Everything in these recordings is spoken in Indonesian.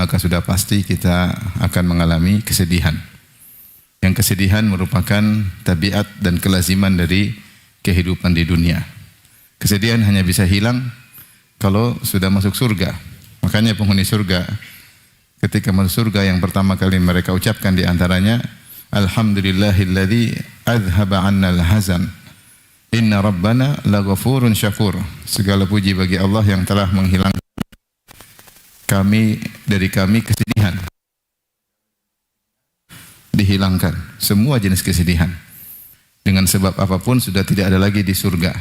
maka sudah pasti kita akan mengalami kesedihan. Yang kesedihan merupakan tabiat dan kelaziman dari kehidupan di dunia. Kesedihan hanya bisa hilang kalau sudah masuk surga. Makanya penghuni surga ketika masuk surga yang pertama kali mereka ucapkan di antaranya, Alhamdulillahilladzi azhaba 'annal hazan. Inna rabbana laghafurun syakur. Segala puji bagi Allah yang telah menghilangkan dari kami kesedihan. Dihilangkan semua jenis kesedihan. Dengan sebab apapun sudah tidak ada lagi di surga.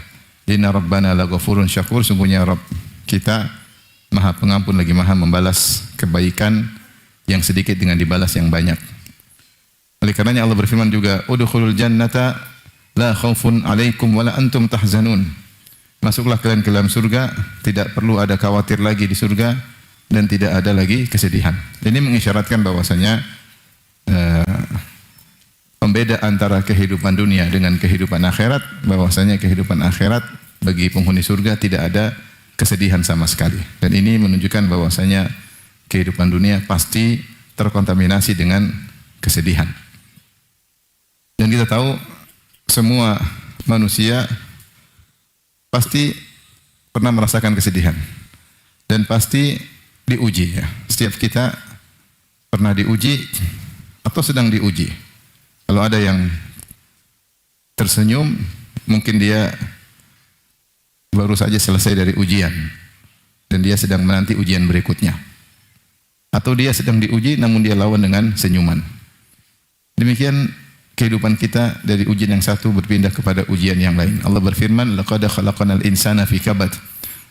Inna rabbana laghafurun syakur. Sungguhnya Rabb kita Maha Pengampun lagi Maha membalas kebaikan yang sedikit dengan dibalas yang banyak. Oleh karenanya Allah berfirman juga, udkhulul jannata la khaufun 'alaikum wa la antum tahzanun. Masuklah kalian ke dalam surga, tidak perlu ada khawatir lagi di surga dan tidak ada lagi kesedihan. Ini mengisyaratkan bahwasanya pembeda antara kehidupan dunia dengan kehidupan akhirat, bahwasanya kehidupan akhirat bagi penghuni surga tidak ada kesedihan sama sekali. Dan ini menunjukkan bahwasanya kehidupan dunia pasti terkontaminasi dengan kesedihan. Dan kita tahu semua manusia pasti pernah merasakan kesedihan dan pasti diuji ya. Setiap kita pernah diuji atau sedang diuji. Kalau ada yang tersenyum, mungkin dia baru saja selesai dari ujian dan dia sedang menanti ujian berikutnya. Atau dia sedang diuji namun dia lawan dengan senyuman. Demikian kehidupan kita dari ujian yang satu berpindah kepada ujian yang lain. Allah berfirman, laqad khalaqnal insana fi kabad.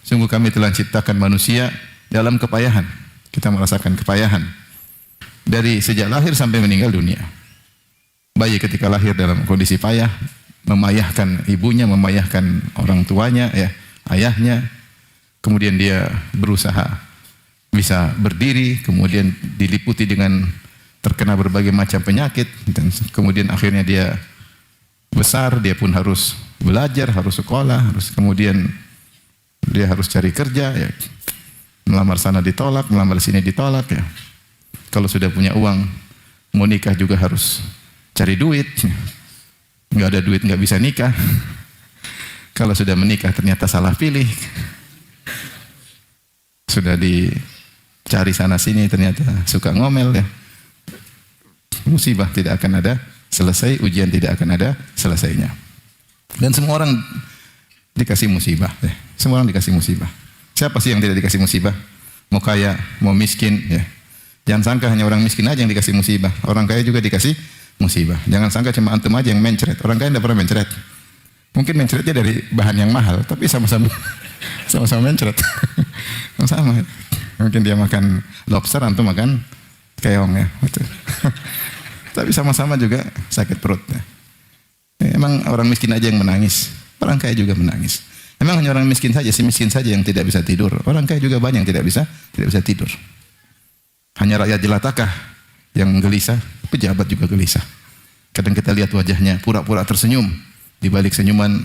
Sungguh kami telah ciptakan manusia dalam kepayahan. Kita merasakan kepayahan dari sejak lahir sampai meninggal dunia. Bayi ketika lahir dalam kondisi payah, memayahkan ibunya, memayahkan orang tuanya, ya, ayahnya. Kemudian dia berusaha bisa berdiri, kemudian diliputi dengan terkena berbagai macam penyakit, dan kemudian akhirnya dia besar, dia pun harus belajar, harus sekolah, kemudian dia harus cari kerja, ya. Melamar sana ditolak, melamar sini ditolak, ya. Kalau sudah punya uang, mau nikah juga harus cari duit. Nggak ada duit nggak bisa nikah. Kalau sudah menikah ternyata salah pilih. Sudah dicari sana sini ternyata suka ngomel, ya. Musibah tidak akan ada selesai, ujian tidak akan ada selesainya. Dan semua orang dikasih musibah, ya. Semua orang dikasih musibah. Siapa sih yang tidak dikasih musibah? Mau kaya, mau miskin, ya. Jangan sangka hanya orang miskin aja yang dikasih musibah. Orang kaya juga dikasih musibah. Jangan sangka cuma antum aja yang mencret. Orang kaya tidak pernah mencret. Mungkin mencretnya dari bahan yang mahal, tapi sama-sama mencret. Sama. Mungkin dia makan lobster, antum makan keong, ya. Tapi sama-sama juga sakit perut, ya. Emang orang miskin aja yang menangis, orang kaya juga menangis. Emang hanya orang miskin saja, si miskin saja yang tidak bisa tidur. Orang kaya juga banyak yang tidak bisa tidur. Hanya rakyat jelatakah yang gelisah, pejabat juga gelisah. Kadang kita lihat wajahnya pura-pura tersenyum, di balik senyuman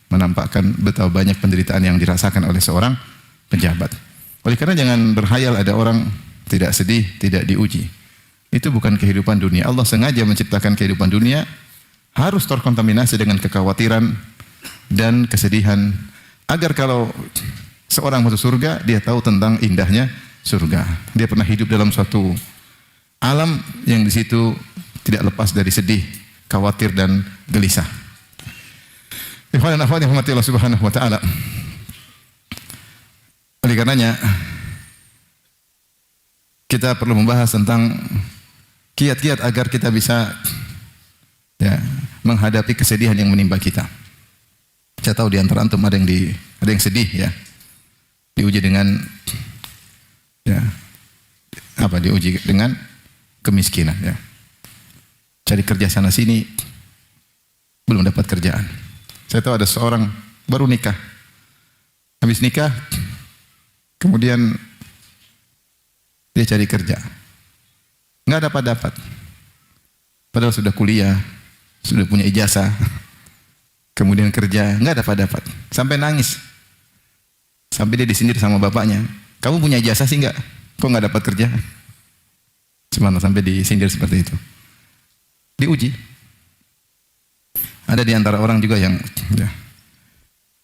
menampakkan betapa banyak penderitaan yang dirasakan oleh seorang pejabat. Oleh karena jangan berhayal ada orang tidak sedih, tidak diuji. Itu bukan kehidupan dunia. Allah sengaja menciptakan kehidupan dunia harus terkontaminasi dengan kekhawatiran dan kesedihan, agar kalau seorang masuk surga, dia tahu tentang indahnya surga. Dia pernah hidup dalam suatu alam yang di situ tidak lepas dari sedih, khawatir dan gelisah. Ikhwan dan akhwat yang dirahmati Allah Subhanahu wa taala. Oleh karenanya kita perlu membahas tentang kiat-kiat agar kita bisa, ya, menghadapi kesedihan yang menimpa kita. Saya tahu di antara antum ada yang sedih, ya. Diuji dengan, ya, diuji dengan kemiskinan, ya. Cari kerja sana sini belum dapat kerjaan. Saya tahu ada seorang baru nikah. Habis nikah kemudian dia cari kerja. Enggak dapat. Padahal sudah kuliah, sudah punya ijazah. Kemudian kerja, enggak dapat. Sampai nangis. Sampai dia disindir sama bapaknya. Kamu punya ijazah sih enggak? Kok enggak dapat kerja? Subhanallah, sampai disindir seperti itu. Diuji. Ada di antara orang juga yang ya,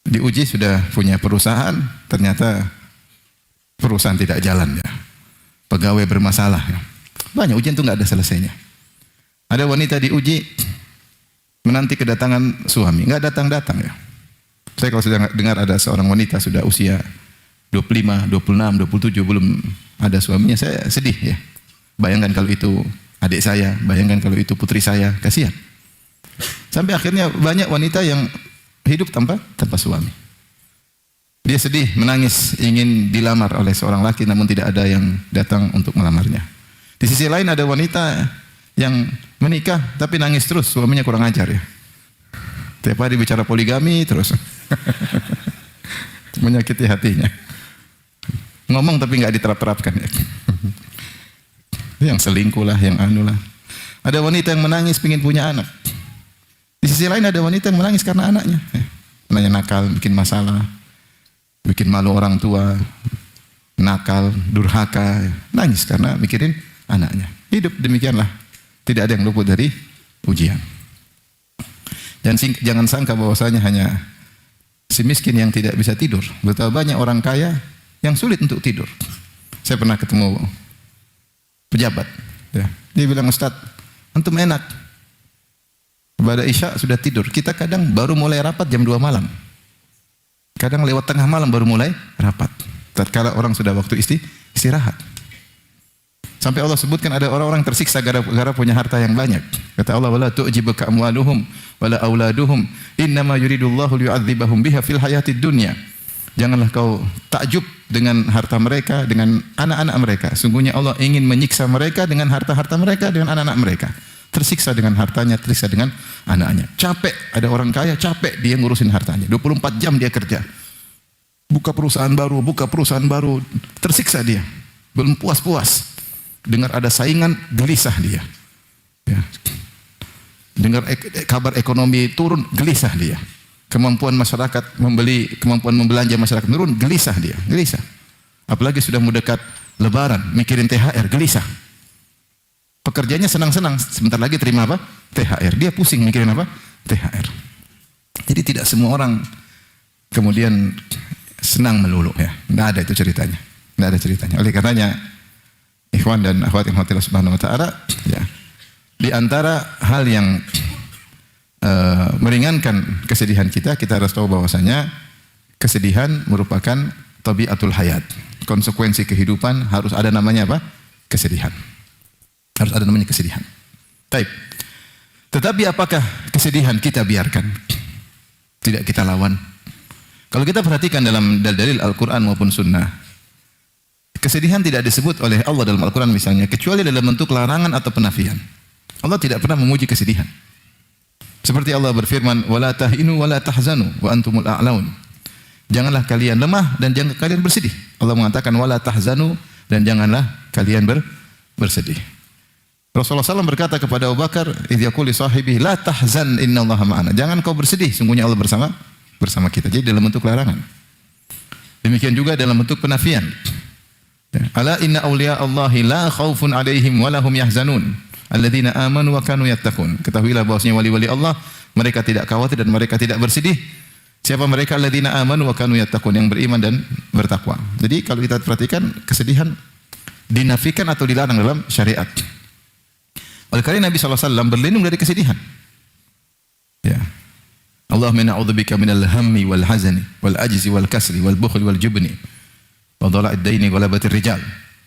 diuji sudah punya perusahaan, ternyata perusahaan tidak jalan ya. Pegawai bermasalah ya. Banyak ujian itu nggak ada selesainya. Ada wanita diuji menanti kedatangan suami, nggak datang-datang ya. Saya kalau sudah dengar ada seorang wanita sudah usia 25, 26, 27 belum ada suaminya, saya sedih ya. Bayangkan kalau itu adik saya, bayangkan kalau itu putri saya, kasihan. Sampai akhirnya banyak wanita yang hidup tanpa suami. Dia sedih, menangis, ingin dilamar oleh seorang laki namun tidak ada yang datang untuk melamarnya. Di sisi lain ada wanita yang menikah tapi nangis terus, suaminya kurang ajar ya. Tiap hari bicara poligami terus. Menyakiti hatinya. Ngomong tapi nggak diterap-terapkan ya. Yang selingkuh lah, yang anu lah. Ada wanita yang menangis pengen punya anak. Di sisi lain ada wanita yang menangis karena anaknya. Anaknya nakal, bikin masalah, bikin malu orang tua, nakal, durhaka, nangis karena mikirin anaknya. Hidup demikianlah. Tidak ada yang luput dari ujian. Dan jangan sangka bahwasanya hanya si miskin yang tidak bisa tidur. Betapa banyak orang kaya yang sulit untuk tidur. Saya pernah ketemu pejabat, ya. Dia bilang, Ustaz, antum enak. Pada Isya sudah tidur. Kita kadang baru mulai rapat jam 2 malam. Kadang lewat tengah malam baru mulai rapat. Tatkala orang sudah waktu istirahat. Sampai Allah sebutkan ada orang-orang tersiksa gara-gara punya harta yang banyak. Kata Allah, wala tu'jibuka amwaluhum wala auladuhum innama yuridullahu liyu'adzibahum biha fil hayatid dunya. Janganlah kau takjub dengan harta mereka, dengan anak-anak mereka. Sungguhnya Allah ingin menyiksa mereka dengan harta-harta mereka, dengan anak-anak mereka. Tersiksa dengan hartanya, tersiksa dengan anaknya. Capek, ada orang kaya capek dia ngurusin hartanya. 24 jam dia kerja. Buka perusahaan baru, tersiksa dia. Belum puas-puas. Dengar ada saingan, gelisah dia. Ya. Dengar kabar ekonomi turun, gelisah dia. Kemampuan masyarakat kemampuan membelanja masyarakat menurun, gelisah dia, gelisah. Apalagi sudah mendekat Lebaran, mikirin THR, gelisah. Pekerjanya senang-senang, sebentar lagi terima apa? THR. Dia pusing mikirin apa? THR. Jadi tidak semua orang kemudian senang melulu ya. Tidak ada itu ceritanya. Tidak ada ceritanya. Oleh karenanya, ikhwan dan akhwat yang Allah Subhanahu wa taala, ya. Di antara hal yang meringankan kesedihan kita harus tahu bahwasanya kesedihan merupakan tabiatul hayat. Konsekuensi kehidupan harus ada namanya apa? Kesedihan. Harus ada namanya kesedihan. Baik. Tetapi apakah kesedihan kita biarkan? Tidak kita lawan. Kalau kita perhatikan dalam dalil Al-Quran maupun Sunnah, kesedihan tidak disebut oleh Allah dalam Al-Quran misalnya, kecuali dalam bentuk larangan atau penafian. Allah tidak pernah memuji kesedihan. Seperti Allah berfirman, "Wala tahinu wala tahzanu wa antumul a'laun." Janganlah kalian lemah dan jangan kalian bersedih. Allah mengatakan wala tahzanu dan janganlah kalian bersedih. Rasulullah SAW berkata kepada Abu Bakar, "Idz yaqulu li sahibihi la tahzan innallaha ma'ana." Jangan kau bersedih, sungguhnya Allah bersama kita. Jadi dalam bentuk larangan. Demikian juga dalam bentuk penafian. Ala inna awliya Allahi la khaufun alaihim wa lahum yahzanun. Alladzina amanu wa kanu yattaqun. Ketahuilah bahwasanya wali-wali Allah mereka tidak khawatir dan mereka tidak bersedih. Siapa mereka? Alladzina amanu wa kanu yattaqun, yang beriman dan bertakwa. Jadi kalau kita perhatikan, kesedihan dinafikan atau dilarang dalam syariat. Oleh karena Nabi SAW berlindung dari kesedihan. Ya. Allahumma na'udzubika minal hammi wal hazani wal ajzi wal kasri wal bukhli wal jubni wa dhala'id daini wa labatir rijal.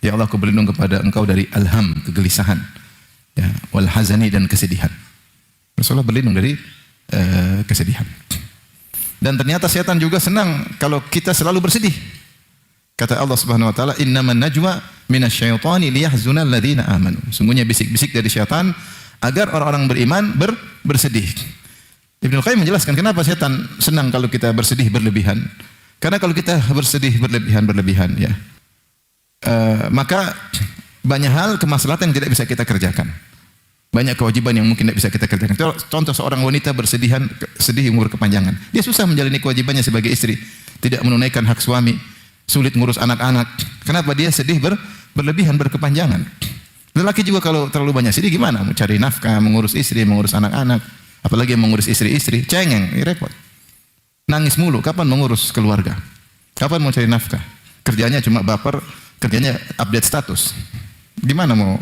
Ya Allah, aku berlindung kepada Engkau dari alham, kegelisahan, ya, wal hazani, dan kesedihan. Rasulullah berlindung dari kesedihan. Dan ternyata setan juga senang kalau kita selalu bersedih. Kata Allah Subhanahu wa taala, "Innaman najwa minasyaitani liyahzunal ladzina amanu." Sungguhnya bisik-bisik dari syaitan agar orang-orang beriman bersedih. Ibnu Qayyim menjelaskan kenapa setan senang kalau kita bersedih berlebihan. Karena kalau kita bersedih berlebihan ya, maka banyak hal kemaslahatan yang tidak bisa kita kerjakan. Banyak kewajiban yang mungkin tidak bisa kita kerjakan. Contoh seorang wanita sedih umur kepanjangan. Dia susah menjalani kewajibannya sebagai istri, tidak menunaikan hak suami, sulit ngurus anak-anak. Kenapa dia sedih berlebihan, berkepanjangan? Lelaki juga kalau terlalu banyak sedih gimana? Mau cari nafkah, mengurus istri, mengurus anak-anak, apalagi yang mengurus istri-istri, cengeng, repot. Nangis mulu, kapan mengurus keluarga? Kapan mau cari nafkah? Kerjanya cuma baper, kerjanya update status. Gimana mau?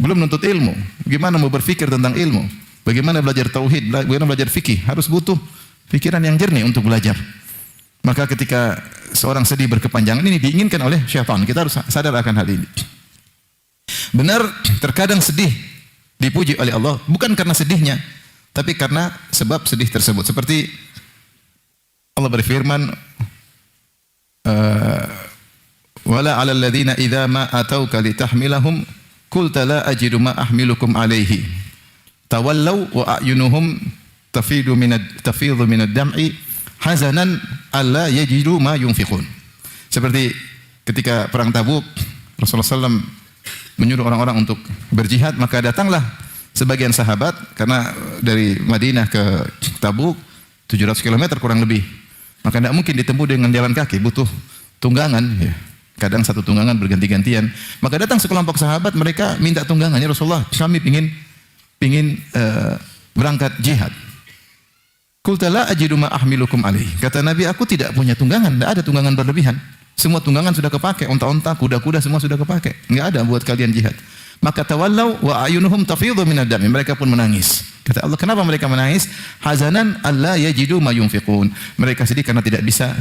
Belum nuntut ilmu. Gimana mau berpikir tentang ilmu? Bagaimana belajar tauhid, bagaimana belajar fikih? Harus butuh pikiran yang jernih untuk belajar. Maka ketika seorang sedih berkepanjangan, ini diinginkan oleh syaitan. Kita harus sadar akan hal ini. Benar, terkadang sedih dipuji oleh Allah bukan karena sedihnya, tapi karena sebab sedih tersebut. Seperti Allah berfirman, wala 'alal ladzina idza ma atauka litahmilahum qulta la ajidu ma ahmilukum alaihi tawallaw wa a'yunuhum tafidu minad dam'i hazanan alla yajidu ma yunfiqun. Seperti ketika perang Tabuk, Rasulullah SAW menyuruh orang-orang untuk berjihad, maka datanglah sebagian sahabat, karena dari Madinah ke Tabuk 700 km kurang lebih, maka tidak mungkin ditempuh dengan jalan kaki, butuh tunggangan, ya. Kadang satu tunggangan berganti-gantian. Maka datang sekelompok sahabat, mereka minta tunggangan, ya Rasulullah, kami ingin berangkat jihad. Qulta la ajidu ma ahmilukum alaihi. Kata Nabi, aku tidak punya tunggangan, tidak ada tunggangan berlebihan. Semua tunggangan sudah kepakai, onta-onta, kuda-kuda semua sudah kepakai. Enggak ada buat kalian jihad. Maka tawallau wa ayunuhum tafidhu minad dami. Mereka pun menangis. Kata Allah, kenapa mereka menangis? Hazanan alla yajidu ma yunfiqun. Mereka sedih karena tidak bisa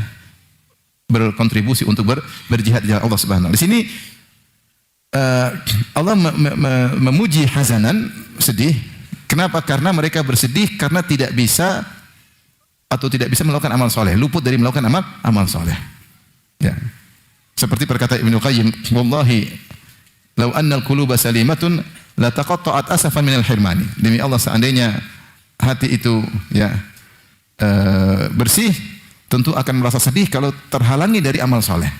berkontribusi untuk berjihad di jalan Allah Subhanahu wa taala. Di sini Allah memuji hazanan, sedih. Kenapa? Karena mereka bersedih karena tidak bisa melakukan amal soleh, luput dari melakukan amal soleh. Ya. Seperti perkataan Ibnu Qayyim, wallahi law annal quluba salimatun la taqatta'at asafan minal hirmani. Demi Allah, seandainya hati itu ya bersih, tentu akan merasa sedih kalau terhalangi dari amal soleh.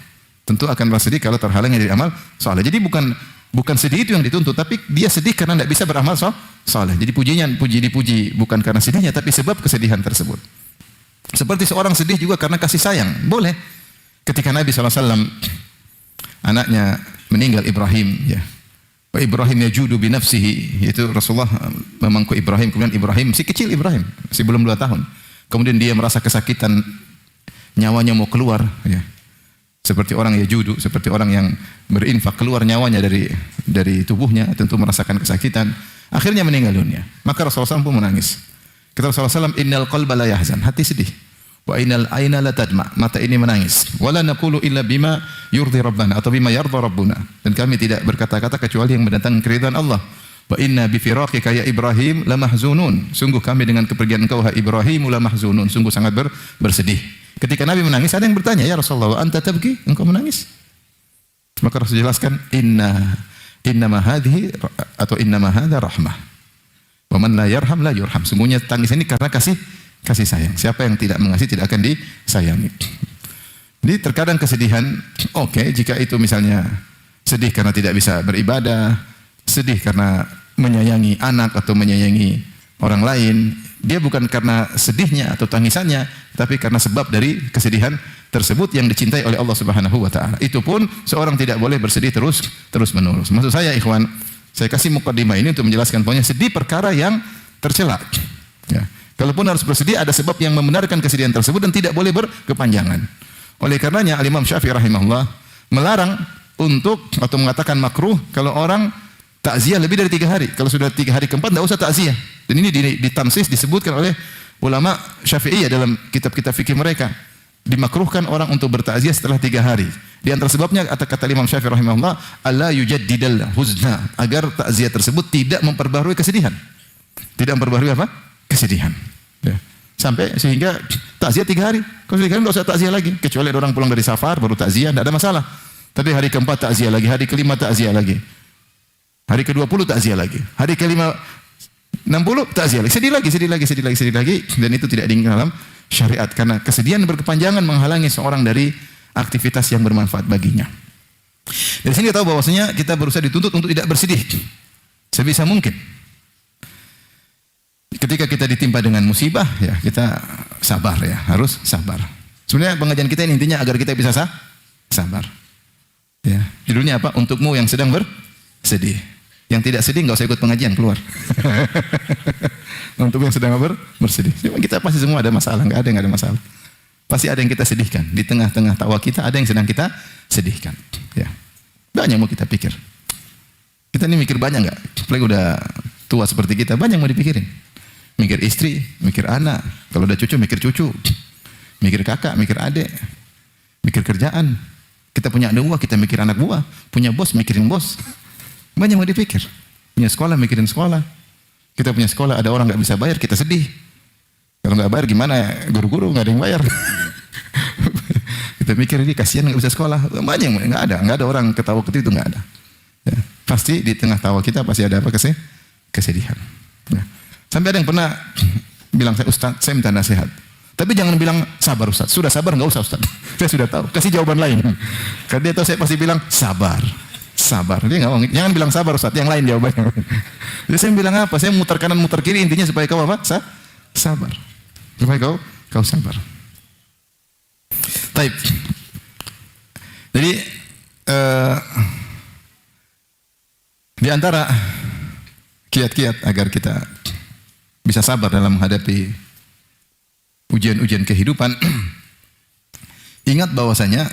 Tentu akan merasa sedih kalau terhalangi dari amal soleh. Jadi bukan sedih itu yang dituntut, tapi dia sedih karena tidak bisa beramal soleh. Jadi dipuji bukan karena sedihnya, tapi sebab kesedihan tersebut. Seperti seorang sedih juga karena kasih sayang, boleh. Ketika Nabi SAW anaknya meninggal, Ibrahim, ya. Wa Ibrahim yajudu bi nafsihi, yaitu Rasulullah memangku Ibrahim, kemudian Ibrahim masih kecil, masih belum 2 tahun. Kemudian dia merasa kesakitan, nyawanya mau keluar, ya. Seperti orang yajudu, seperti orang yang berinfak, keluar nyawanya dari tubuhnya, tentu merasakan kesakitan. Akhirnya meninggal dunia. Maka Rasulullah SAW pun menangis. Kata Rasulullah SAW, innal qalba la yahzan, hati sedih. Wa innal aina la tadma, mata ini menangis. Wala naqulu illa bima yurdi rabbana, atau bima yarda rabbuna. Dan kami tidak berkata-kata kecuali yang mendatangkan keridhaan Allah. Wa inna bi firaqika ya Ibrahim la mahzunun. Sungguh kami dengan kepergian engkau hai Ibrahim la mahzunun, sungguh sangat bersedih. Ketika Nabi menangis, ada yang bertanya, ya Rasulullah, anta tabki? Engkau menangis? Maka Rasul jelaskan, innama hadhihi atau innama hadza rahmah. Wa man la yarham la yurham. Sungguhnya tangis ini karena kasih sayang. Siapa yang tidak mengasihi tidak akan disayangi. Jadi terkadang kesedihan, jika itu misalnya sedih karena tidak bisa beribadah, sedih karena menyayangi anak atau menyayangi orang lain, dia bukan karena sedihnya atau tangisannya, tapi karena sebab dari kesedihan tersebut yang dicintai oleh Allah Subhanahu wa taala. Itu pun seorang tidak boleh bersedih terus menerus. Maksud saya, ikhwan, saya kasih mukadimah ini untuk menjelaskan bahwa sedih perkara yang tercela. Ya. Kalaupun harus bersedih, ada sebab yang membenarkan kesedihan tersebut dan tidak boleh berkepanjangan. Oleh karenanya Al-Imam Syafi'i rahimahullah melarang untuk atau mengatakan makruh kalau orang takziah lebih dari 3 hari. Kalau sudah 3 hari keempat tidak usah takziah. Dan ini ditansis disebutkan oleh ulama Syafi'iyah dalam kitab-kitab fikih mereka. Dimakruhkan orang untuk bertakziah setelah 3 hari. Di antara sebabnya kata Imam Syafi'i rahimahullah, alla yujaddidal huzna, agar takziah tersebut tidak memperbaharui kesedihan. Tidak memperbaharui apa? Kesedihan. Ya. Sampai sehingga takziah 3 hari. Kalau 3 hari tidak usah takziah lagi. Kecuali ada orang pulang dari safar baru takziah, tidak ada masalah. Tapi hari keempat takziah lagi, hari kelima takziah lagi. Hari ke-20 takziah lagi. Hari ke-60 takziah lagi. Sedih lagi. Dan itu tidak diinginkan dalam syariat. Karena kesedihan berkepanjangan menghalangi seorang dari aktivitas yang bermanfaat baginya. Dari sini kita tahu bahwasanya kita berusaha dituntut untuk tidak bersedih sebisa mungkin. Ketika kita ditimpa dengan musibah, ya kita sabar, ya harus sabar. Sebenarnya pengajian kita ini intinya agar kita bisa sabar. Ya, judulnya apa? Untukmu yang sedang sedih. Yang tidak sedih nggak usah ikut pengajian, keluar. Untuk yang sedang bersedih. Kita pasti semua ada masalah, nggak ada yang ada masalah. Pasti ada yang kita sedihkan. Di tengah-tengah tawa kita ada yang sedang kita sedihkan. Ya. Banyak mau kita pikir. Kita ini mikir banyak nggak? Apalagi udah tua seperti kita, banyak mau dipikirin. Mikir istri, mikir anak. Kalau udah cucu, mikir cucu. Mikir kakak, mikir adik. Mikir kerjaan. Kita punya anak buah, kita mikir anak buah. Punya bos, mikirin bos. Banyak mau dipikir. Punya sekolah, mikirin sekolah. Kita punya sekolah, ada orang nggak bisa bayar, kita sedih. Kalau nggak bayar gimana? Guru-guru nggak ada yang bayar. Kita mikir ini kasihan nggak bisa sekolah. Banyak, nggak ada orang ketawa itu nggak ada. Ya. Pasti di tengah tawa kita pasti ada apa? Kesedihan. Ya. Sampai ada yang pernah bilang, Ustaz, saya minta nasihat. Tapi jangan bilang sabar Ustaz. Sudah sabar nggak usah Ustaz. Saya sudah tahu. Kasih jawaban lain. Karena dia tahu saya pasti bilang sabar. Sabar. Dia nggak mau. Jangan bilang sabar Ustaz. Yang lain jawabannya. Jadi saya bilang apa? Saya muter kanan muter kiri, intinya supaya kau apa? Sabar. Supaya kau sabar. Taib. Jadi di antara kiat-kiat agar kita bisa sabar dalam menghadapi ujian-ujian kehidupan, ingat bahwasanya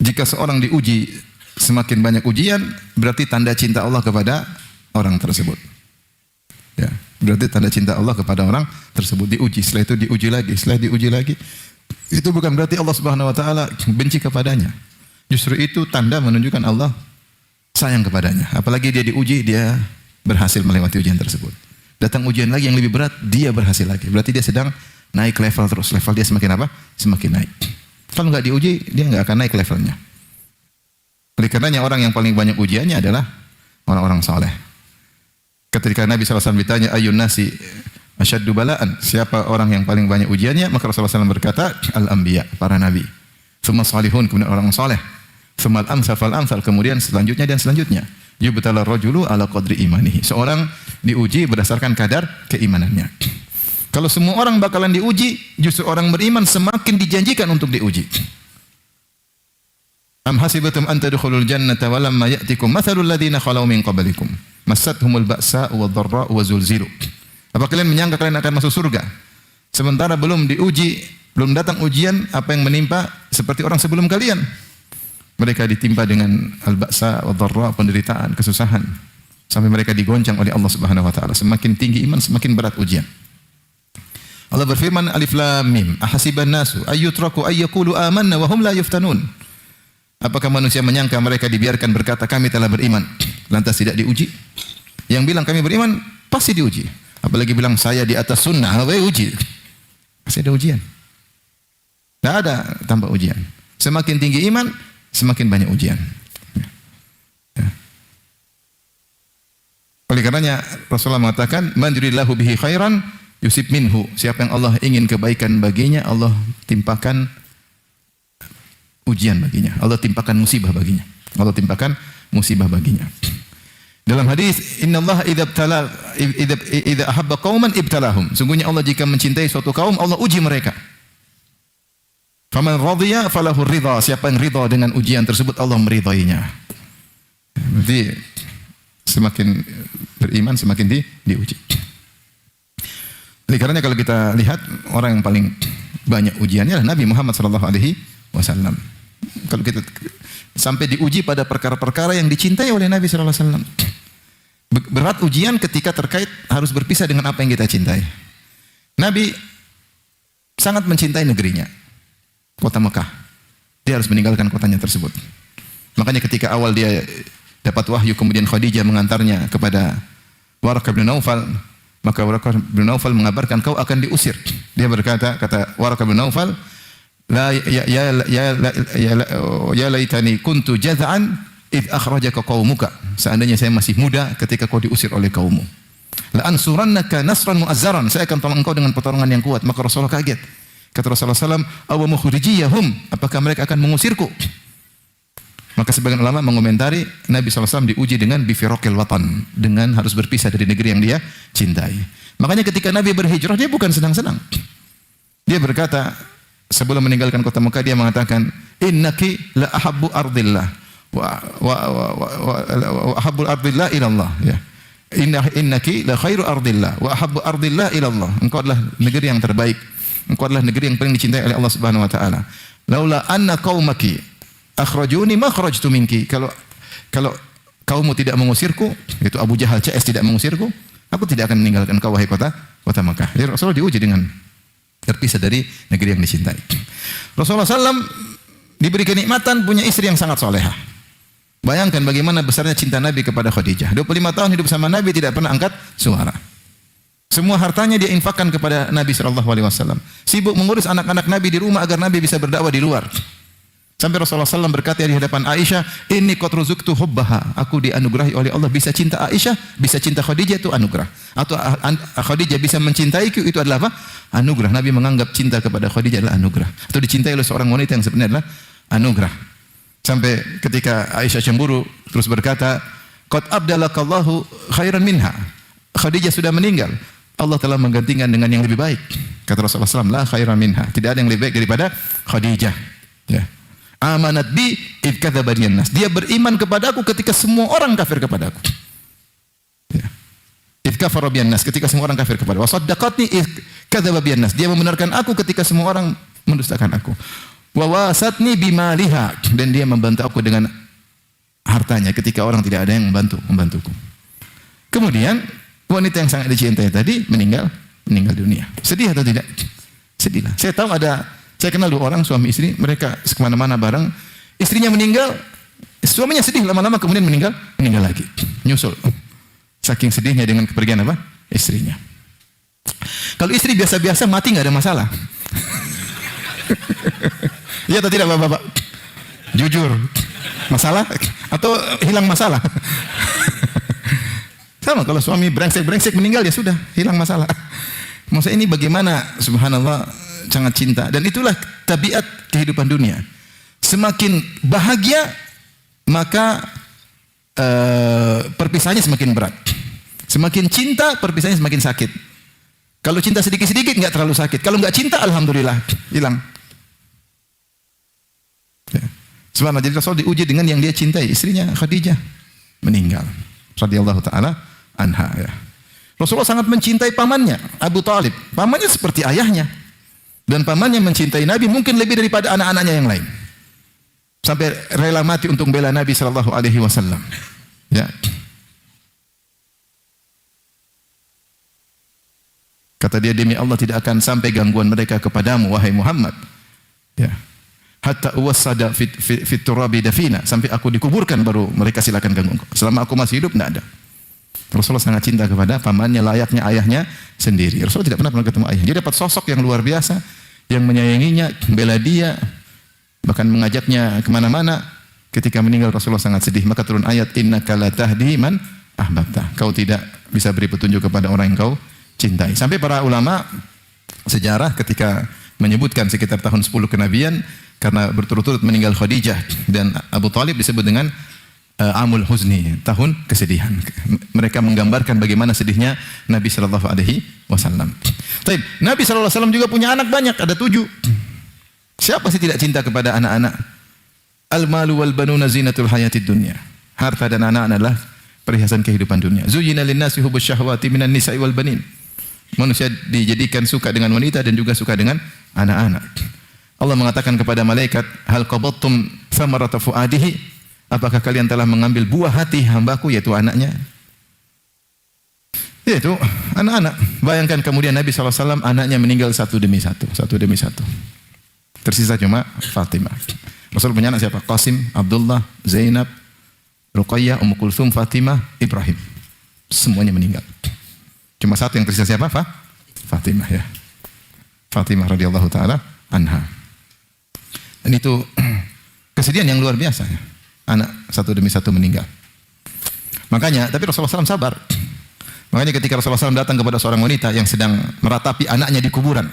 jika seorang diuji semakin banyak ujian, berarti tanda cinta Allah kepada orang tersebut. Ya, berarti tanda cinta Allah kepada orang tersebut. Diuji, setelah itu diuji lagi, setelah diuji lagi. Itu bukan berarti Allah Subhanahu wa taala benci kepadanya. Justru itu tanda menunjukkan Allah sayang kepadanya. Apalagi dia diuji, dia berhasil melewati ujian tersebut. Datang ujian lagi yang lebih berat, dia berhasil lagi. Berarti dia sedang naik level terus. Level dia semakin apa? Semakin naik. Kalau nggak diuji, dia nggak akan naik levelnya. Oleh karenanya orang yang paling banyak ujiannya adalah orang-orang saleh. Ketika Nabi SAW ditanya, ayun nasi asyaddu bala'an, siapa orang yang paling banyak ujiannya? Maka Rasulullah SAW berkata, al-anbiya, para nabi. Tsumma salihun, kemudian orang saleh. Tsumma al-amsal fal-amsal, kemudian selanjutnya dan selanjutnya. Yubtala rajulu ala qadri imanihi. Seorang diuji berdasarkan kadar keimanannya. Kalau semua orang bakalan diuji, justru orang beriman semakin dijanjikan untuk diuji. Am hasibatum an tadkhulul jannata wa lamma ya'tikum mathalul ladzina khalau min qablikum massathumul ba'sa wadh-dharra wa zulzilu. Apa kalian menyangka kalian akan masuk surga sementara belum diuji, belum datang ujian apa yang menimpa seperti orang sebelum kalian? Mereka ditimpa dengan al-ba'sa wadh-dharra, penderitaan, kesusahan, sampai mereka digoncang oleh Allah Subhanahu wa taala. Semakin tinggi iman, semakin berat ujian. Allah berfirman, Alif Lam Mim, ahasiban nasu ayyutraku ayyaqulu amanna wa hum la yuftanun. Apakah manusia menyangka mereka dibiarkan berkata kami telah beriman, lantas tidak diuji? Yang bilang kami beriman pasti diuji. Apalagi bilang saya di atas sunnah, apa uji? Pasti ada ujian. Tidak ada tanpa ujian. Semakin tinggi iman, semakin banyak ujian. Ya. Oleh karenanya Rasulullah mengatakan, man yuridillahu bihi khairan yusib minhu. Siapa yang Allah ingin kebaikan baginya, Allah timpakan ujian baginya. Allah timpakan musibah baginya. Allah timpakan musibah baginya. Dalam hadis, innallaha idza ahabba qauman ibtalahum. Sungguhnya Allah jika mencintai suatu kaum, Allah uji mereka. Faman radiya falahu ridha. Siapa yang ridha dengan ujian tersebut, Allah meridainya. Berarti semakin beriman semakin diuji. Oleh karena kalau kita lihat orang yang paling banyak ujiannya adalah Nabi Muhammad SAW. Kalau kita sampai diuji pada perkara-perkara yang dicintai oleh Nabi SAW. Berat ujian ketika terkait harus berpisah dengan apa yang kita cintai. Nabi sangat mencintai negerinya, kota Mekah. Dia harus meninggalkan kotanya tersebut. Makanya ketika awal dia dapat wahyu, kemudian Khadijah mengantarnya kepada Waraqah bin Naufal, maka Waraqah bin Naufal mengabarkan kau akan diusir. Dia berkata, kata Waraqah bin Naufal, la ya laitani kuntu jaz'an id akhrajaka qaumuka. Seandainya saya masih muda ketika kau diusir oleh kaummu. La ansurannaka nasran mu'azzaran. Saya akan tolong engkau dengan pertolongan yang kuat. Maka Rasulullah kaget. Kata Rasulullah SAW, aw mukhrijiyahum, apakah mereka akan mengusirku? Maka sebagian ulama mengomentari Nabi SAW diuji dengan bifiraqil watan, dengan harus berpisah dari negeri yang dia cintai. Makanya ketika Nabi berhijrah dia bukan senang-senang. Dia berkata sebelum meninggalkan kota Mekah, dia mengatakan, innaki la ahabbu ardillah wa ahabbul ardillah ila Allah ya. Innaki la khairu ardillah wa ahabbu ardillah ila Allah. Engkau adalah negeri yang terbaik. Engkau adalah negeri yang paling dicintai oleh Allah Subhanahu wa taala. Laula anna qaumaki akhrajuni ma kharajtu minki. Kalau kaummu tidak mengusirku, itu Abu Jahal CS tidak mengusirku, aku tidak akan meninggalkan kau wahai kota Makkah. Jadi Rasulullah diuji dengan terpisah dari negeri yang dicintai. Rasulullah SAW diberi kenikmatan punya istri yang sangat solehah. Bayangkan bagaimana besarnya cinta Nabi kepada Khadijah. 25 tahun hidup sama Nabi tidak pernah angkat suara. Semua hartanya dia infakkan kepada Nabi SAW. Sibuk mengurus anak-anak Nabi di rumah agar Nabi bisa berdakwah di luar. Sampai Rasulullah SAW berkata di hadapan Aisyah, "Inni qad ruzuktu hubbaha." Aku dianugerahi oleh Allah bisa cinta Aisyah, bisa cinta Khadijah, itu anugerah. Atau Khadijah bisa mencintaiku, itu adalah apa? Anugerah. Nabi menganggap cinta kepada Khadijah adalah anugerah. Atau dicintai oleh seorang wanita yang sebenarnya adalah anugerah. Sampai ketika Aisyah cemburu terus berkata, "Qad abdalakallahu khairan minha." Khadijah sudah meninggal, Allah telah menggantikan dengan yang lebih baik. Kata Rasulullah SAW, "La khairan minha." Tidak ada yang lebih baik daripada Khadijah. Ya. Amanat bi id kadzabani nas. Dia beriman kepadaku ketika semua orang kafir kepadaku. Ya. Id kafara biyan nas, ketika semua orang kafir kepada. Wa saddaqatni id kadzaba biyan nas. Dia membenarkan aku ketika semua orang mendustakan aku. Wa wasatni bimaliha, dan dia membantu aku dengan hartanya ketika orang tidak ada yang membantuku. Kemudian wanita yang sangat dicintai tadi meninggal dunia. Sedih atau tidak? Sedih lah. Saya kenal 2 orang suami istri, mereka kemana-mana bareng. Istrinya meninggal, suaminya sedih, lama-lama kemudian meninggal lagi, nyusul. Saking sedihnya dengan kepergian apa? Istrinya. Kalau istri biasa-biasa mati nggak ada masalah. Iya atau tidak bapak-bapak? Jujur, masalah atau hilang masalah? Sama, kalau suami brengsek meninggal ya sudah, hilang masalah. Maksudnya ini bagaimana subhanallah sangat cinta, dan itulah tabiat kehidupan dunia. Semakin bahagia maka perpisahannya semakin berat. Semakin cinta perpisahannya semakin sakit. Kalau cinta sedikit-sedikit nggak terlalu sakit. Kalau nggak cinta alhamdulillah hilang. Ya. Subhanallah, jadi Rasul diuji dengan yang dia cintai, istrinya Khadijah meninggal radhiyallahu taala anha ya. Rasulullah sangat mencintai pamannya Abu Talib. Pamannya seperti ayahnya. Dan pamannya mencintai Nabi mungkin lebih daripada anak-anaknya yang lain. Sampai rela mati untuk membela Nabi sallallahu alaihi wasallam. Ya. Kata dia, demi Allah tidak akan sampai gangguan mereka kepadamu wahai Muhammad. Ya. Hatta uwassada fit turabi dafina, sampai aku dikuburkan baru mereka silakan ganggu. Selama aku masih hidup tidak ada. Rasulullah sangat cinta kepada pamannya layaknya ayahnya sendiri. Rasulullah tidak pernah ketemu ayah. Dia dapat sosok yang luar biasa, yang menyayanginya, membela dia, bahkan mengajaknya kemana-mana. Ketika meninggal Rasulullah sangat sedih. Maka turun ayat, innaka la tahdi man ahbabta. Kau tidak bisa beri petunjuk kepada orang yang kau cintai. Sampai para ulama sejarah ketika menyebutkan sekitar tahun 10 kenabian, karena berturut-turut meninggal Khadijah dan Abu Talib disebut dengan Amul Huzni, tahun kesedihan. Mereka menggambarkan bagaimana sedihnya Nabi sallallahu alaihi wasallam. Baik, Nabi sallallahu alaihi wasallam juga punya anak banyak, ada 7. Siapa sih tidak cinta kepada anak-anak? Al-malu wal banuna zinatul hayatid dunya. Harta dan anak adalah perhiasan kehidupan dunia. Zuyyina lin-nasi hubbus syahwati minan nisa'i wal banin. Manusia dijadikan suka dengan wanita dan juga suka dengan anak-anak. Allah mengatakan kepada malaikat, hal qabattum thamarata fuadihi, apakah kalian telah mengambil buah hati hambaku, yaitu anaknya? Yaitu anak-anak. Bayangkan kemudian Nabi SAW anaknya meninggal satu demi satu. Tersisa cuma Fatimah. Rasul punya anak siapa? Qasim, Abdullah, Zainab, Ruqayyah, Ummu Kulthum, Fatimah, Ibrahim. Semuanya meninggal. Cuma satu yang tersisa siapa? Fatimah ya. Fatimah radhiyallahu taala anha. Dan itu kesedihan yang luar biasa ya. Anak satu demi satu meninggal. Makanya, tapi Rasulullah SAW sabar. Makanya ketika Rasulullah SAW datang kepada seorang wanita yang sedang meratapi anaknya di kuburan,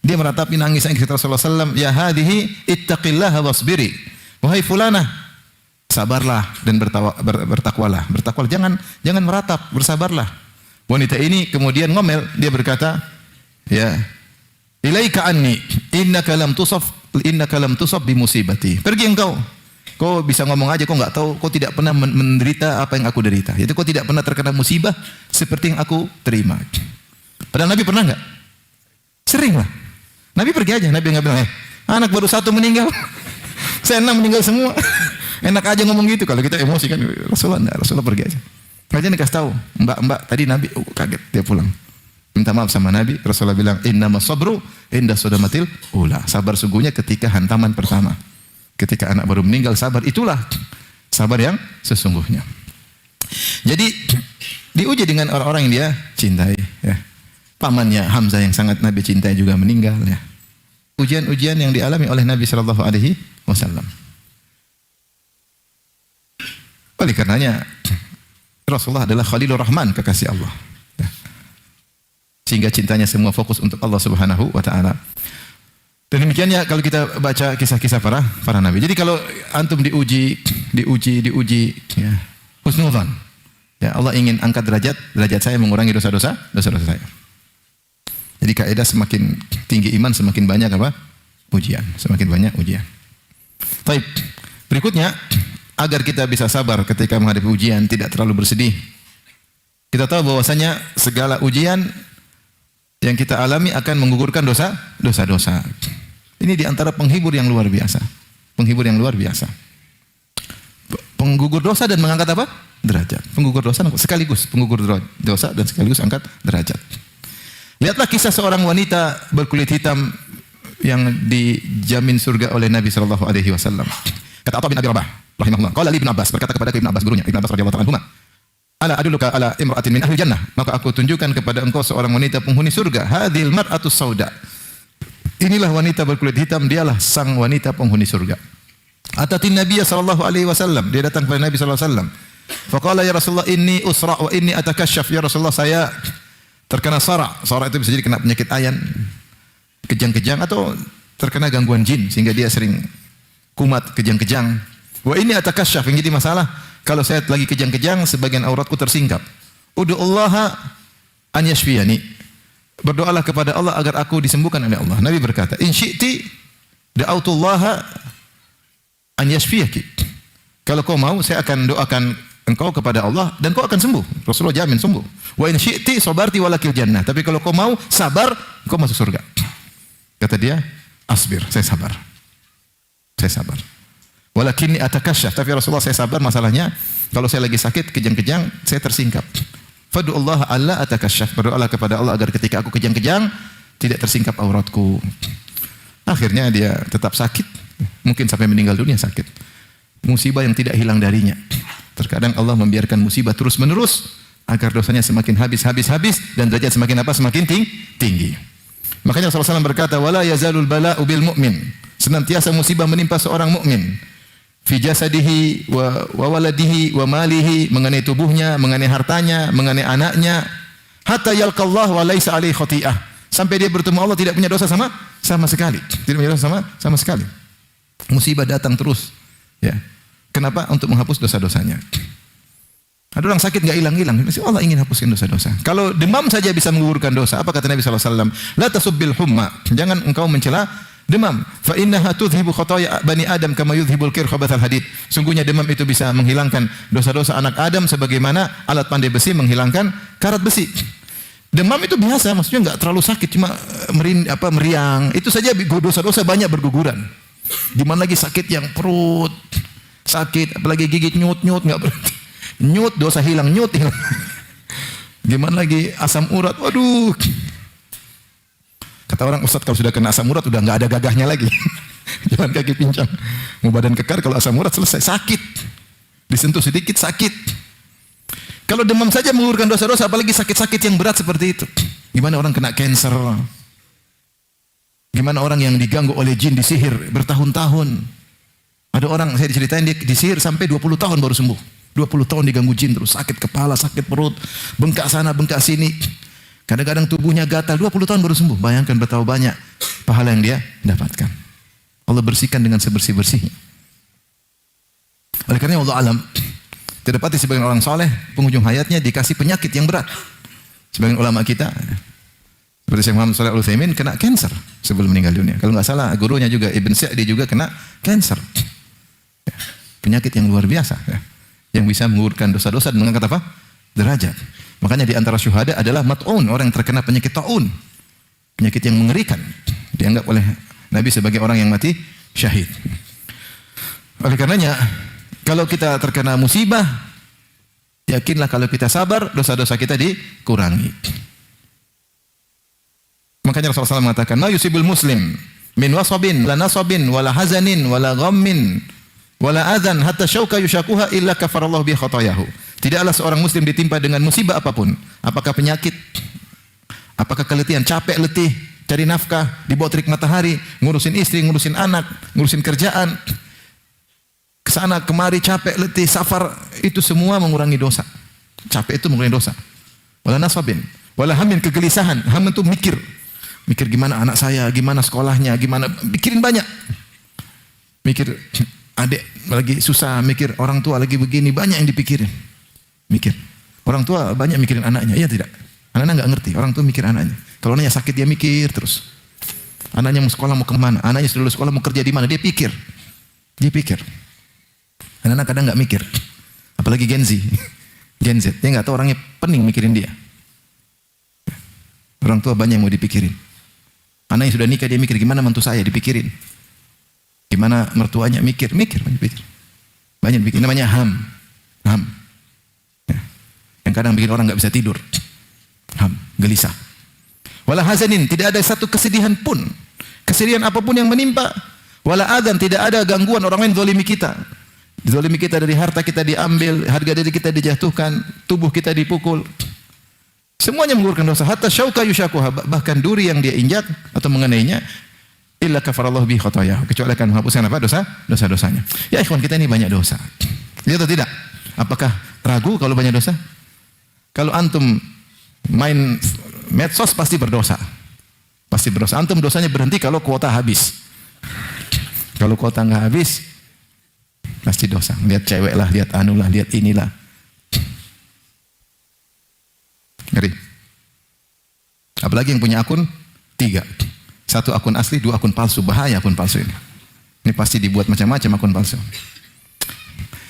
dia meratapi nangis kata Rasulullah SAW, ya hadhihi ittaqillaha wasbiri. Wahai fulanah, sabarlah dan bertakwalah. Bertakwalah, jangan meratap, bersabarlah. Wanita ini kemudian ngomel, dia berkata, ya, ilaika anni innaka lam tusab bi musibati. Pergi engkau. Kau bisa ngomong aja, kau nggak tahu, kau tidak pernah menderita apa yang aku derita. Yaitu kau tidak pernah terkena musibah seperti yang aku terima. Padahal Nabi pernah nggak? Sering lah. Nabi pergi aja, Nabi nggak bilang, anak baru satu meninggal, saya 6 meninggal semua. Enak aja ngomong gitu. Kalau kita emosi kan, Rasulullah pergi aja. Makanya dikasih tahu, mbak tadi Nabi kaget, dia pulang. Minta maaf sama Nabi, Rasulullah bilang, innamas sabru inda sodamatil ula. Sabar sungguhnya ketika hantaman pertama. Ketika anak baru meninggal, sabar itulah sabar yang sesungguhnya. Jadi diuji dengan orang-orang yang dia cintai. Ya. Pamannya Hamzah yang sangat Nabi cintai juga meninggal. Ya. Ujian-ujian yang dialami oleh Nabi Shallallahu Alaihi Wasallam. Oleh karenanya Rasulullah adalah Khalilur Rahman, kekasih Allah. Ya. Sehingga cintanya semua fokus untuk Allah Subhanahu wa taala. Dan demikiannya kalau kita baca kisah-kisah para nabi. Jadi kalau antum diuji ya, husnudzan. Ya, Allah ingin angkat derajat saya, mengurangi dosa-dosa saya. Jadi kaidah semakin tinggi iman semakin banyak apa? Ujian, semakin banyak ujian. Baik. Berikutnya, agar kita bisa sabar ketika menghadapi ujian, tidak terlalu bersedih. Kita tahu bahwasanya segala ujian yang kita alami akan menggugurkan dosa-dosa. Ini di antara penghibur yang luar biasa. Penghibur yang luar biasa. Penggugur dosa dan mengangkat apa? Derajat. Penggugur dosa sekaligus penggugur dosa dan sekaligus angkat derajat. Lihatlah kisah seorang wanita berkulit hitam yang dijamin surga oleh Nabi sallallahu alaihi wasallam. Kata Atha bin Abi Rabah rahimahullah, qala li Ibnu Abbas, berkata kepada Ibnu Abbas gurunya, Ibnu Abbas radhiyallahu anhu, ala adulluka ala imra'atin min ahli jannah, maka aku tunjukkan kepada engkau seorang wanita penghuni surga. Hadhil mar'atus sauda. Inilah wanita berkulit hitam, dialah sang wanita penghuni surga. Atatin Nabiy sallallahu alaihi wasallam, dia datang kepada Nabi sallallahu alaihi wasallam. Faqala ya Rasulullah inni usra wa inni atakasyaf, ya Rasulullah saya terkena sara. Sara itu bisa jadi kena penyakit ayan, kejang-kejang, atau terkena gangguan jin sehingga dia sering kumat, kejang-kejang. Wa inni atakasyaf, yang jadi masalah kalau saya lagi kejang-kejang sebagian auratku tersingkap. Ud'ullaha an yashfiyani. Berdoalah kepada Allah agar aku disembuhkan oleh Allah. Nabi berkata, in syi'ti da'autullaha an yashfiyaki. Kalau kau mau, saya akan doakan engkau kepada Allah dan kau akan sembuh. Rasulullah jamin sembuh. Wa in syi'ti sabarti walakil jannah. Tapi kalau kau mau sabar, kau masuk surga. Kata dia, asbir, saya sabar. Saya sabar. Walakinni atakasyaf, tapi Rasulullah saya sabar, masalahnya kalau saya lagi sakit, kejang-kejang, saya tersingkap. Fad'ullaha alla atakasyaf, berdoalah kepada Allah agar ketika aku kejang-kejang tidak tersingkap auratku. Akhirnya dia tetap sakit, mungkin sampai meninggal dunia sakit. Musibah yang tidak hilang darinya. Terkadang Allah membiarkan musibah terus-menerus agar dosanya semakin habis dan derajat semakin apa? Semakin tinggi. Makanya Rasulullah SAW berkata, wala yazalul bala'u bil mu'min. Senantiasa musibah menimpa seorang mukmin. Fi jasadihi wa waladihi wa malihi, mengenai tubuhnya, mengenai hartanya, mengenai anaknya, hatta yalqallah wa laisa alaihi khati'ah, sampai dia bertemu Allah tidak punya dosa sama sekali. Tidak punya dosa sama sekali. Musibah datang terus. Ya. Kenapa? Untuk menghapus dosa-dosanya. Ada orang sakit enggak hilang-hilang, Allah ingin hapuskan dosa-dosa. Kalau demam saja bisa menggugurkan dosa, apa kata Nabi sallallahu alaihi wasallam? La tasubbil humma, jangan engkau mencela demam. Fa innaha tudhibu khataaya bani Adam kama yudhibul kir khabathal hadid. Sungguhnya demam itu bisa menghilangkan dosa-dosa anak Adam sebagaimana alat pandai besi menghilangkan karat besi. Demam itu biasa, maksudnya enggak terlalu sakit, cuma meriang. Itu saja dosa-dosa banyak berguguran. Gimana lagi sakit yang perut, sakit, apalagi gigit nyut-nyut enggak berhenti. Nyut dosa hilang, nyut hilang. Gimana lagi asam urat, waduh. Kata orang, Ustaz kalau sudah kena asam urat udah nggak ada gagahnya lagi. Jalan kaki pincang. Mau badan kekar, kalau asam urat selesai, sakit. Disentuh sedikit sakit. Kalau demam saja menggugurkan dosa-dosa, apalagi sakit-sakit yang berat seperti itu. Gimana orang kena cancer? Gimana orang yang diganggu oleh jin, disihir bertahun-tahun? Ada orang, saya diceritain dia disihir sampai 20 tahun baru sembuh. 20 tahun diganggu jin terus, sakit kepala, sakit perut, bengkak sana, bengkak sini. Kadang-kadang tubuhnya gatal, 20 tahun baru sembuh. Bayangkan betapa banyak pahala yang dia dapatkan. Allah bersihkan dengan sebersih-bersihnya. Oleh karena Allah alam, terdapati sebagian orang saleh, penghujung hayatnya dikasih penyakit yang berat. Sebagian ulama kita, seperti Syekh Muhammad Shalih Al-Utsaimin, kena kanker sebelum meninggal dunia. Kalau nggak salah, gurunya juga Ibn Sa'di juga kena kanker. Penyakit yang luar biasa ya. Yang bisa menggugurkan dosa-dosa dan mengangkat apa? Derajat. Makanya di antara syuhada adalah mat'un, orang yang terkena penyakit taun. Penyakit yang mengerikan. Dianggap oleh Nabi sebagai orang yang mati syahid. Oleh karenanya, kalau kita terkena musibah, yakinlah kalau kita sabar, dosa-dosa kita dikurangi. Makanya Rasulullah SAW mengatakan, "Ma yusibul muslim min wasabin, la nasabin, wala hazanin, wala ghammin, wala adhan, hatta syauka yushakuha illa kafarallahu bi khotayahu." Tidaklah seorang muslim ditimpa dengan musibah apapun. Apakah penyakit, apakah keletihan, capek, letih, cari nafkah, di bawah terik matahari, ngurusin istri, ngurusin anak, ngurusin kerjaan, kesana kemari capek, letih, safar, itu semua mengurangi dosa. Capek itu mengurangi dosa. Wala nasabin, wala hamin, kegelisahan. Ham itu mikir gimana anak saya, gimana sekolahnya, gimana, pikirin banyak. Mikir adik lagi susah, mikir orang tua lagi begini, banyak yang dipikirin. Mikir. Orang tua banyak mikirin anaknya, iya tidak? Anaknya enggak ngerti, orang tua mikir anaknya. Kalau anaknya sakit dia mikir terus. Anaknya mau sekolah mau kemana? Anaknya sudah lulus sekolah mau kerja di mana? Dia pikir. Anak-anak kadang enggak mikir. Apalagi Gen Z. Dia enggak tahu orangnya pening mikirin dia. Orang tua banyak yang mau dipikirin. Anak yang sudah nikah dia mikir gimana mantu saya, dipikirin. Gimana mertuanya, mikir. Banyak bikin, namanya ham. Ya. Yang kadang bikin orang enggak bisa tidur. Ham, gelisah. Wala hazanin, tidak ada satu kesedihan pun. Kesedihan apapun yang menimpa. Wala adzan, tidak ada gangguan orang lain zalimi kita. Zalimi kita dari harta kita diambil, harga diri kita dijatuhkan, tubuh kita dipukul. Semuanya menggugurkan dosa. Hatta syauka yushakuha, bahkan duri yang dia injak atau mengenainya, illa kafarallahu bi khotayahu, kecuali akan menghapuskan apa? Dosa-dosanya. Ya ikhwan, kita ini banyak dosa. Ya atau tidak? Apakah ragu kalau banyak dosa? Kalau antum main medsos pasti berdosa. Pasti berdosa. Antum dosanya berhenti kalau kuota habis. Kalau kuota enggak habis, pasti dosa. Lihat cewek lah, lihat anu lah, lihat inilah. Ngeri. Apalagi yang punya akun 3. 1 akun asli, 2 akun palsu. Bahaya akun palsu ini. Ini pasti dibuat macam-macam akun palsu.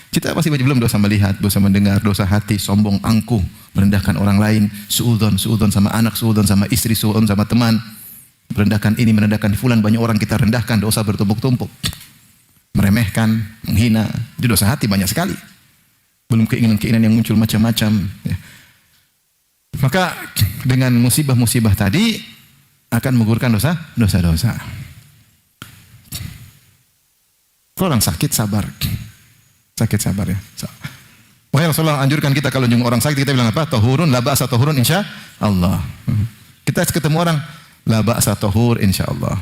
Kita pasti belum dosa melihat, dosa mendengar, dosa hati, sombong, angkuh, merendahkan orang lain, suudzon sama anak, suudzon sama istri, suudzon sama teman, merendahkan ini, merendahkan fulan, banyak orang kita rendahkan, dosa bertumpuk-tumpuk. Meremehkan, menghina, itu dosa hati banyak sekali. Belum keinginan-keinginan yang muncul macam-macam. Ya. Maka dengan musibah-musibah tadi akan menggugurkan dosa-dosa. Kalau orang sakit sabar. Sakit sabar ya. Makanya Rasulullah anjurkan kita kalau jumpa orang sakit kita bilang apa? Tahurun la ba'sa tahurun insyaallah. Kita ketemu orang la ba'sa tahur insyaallah.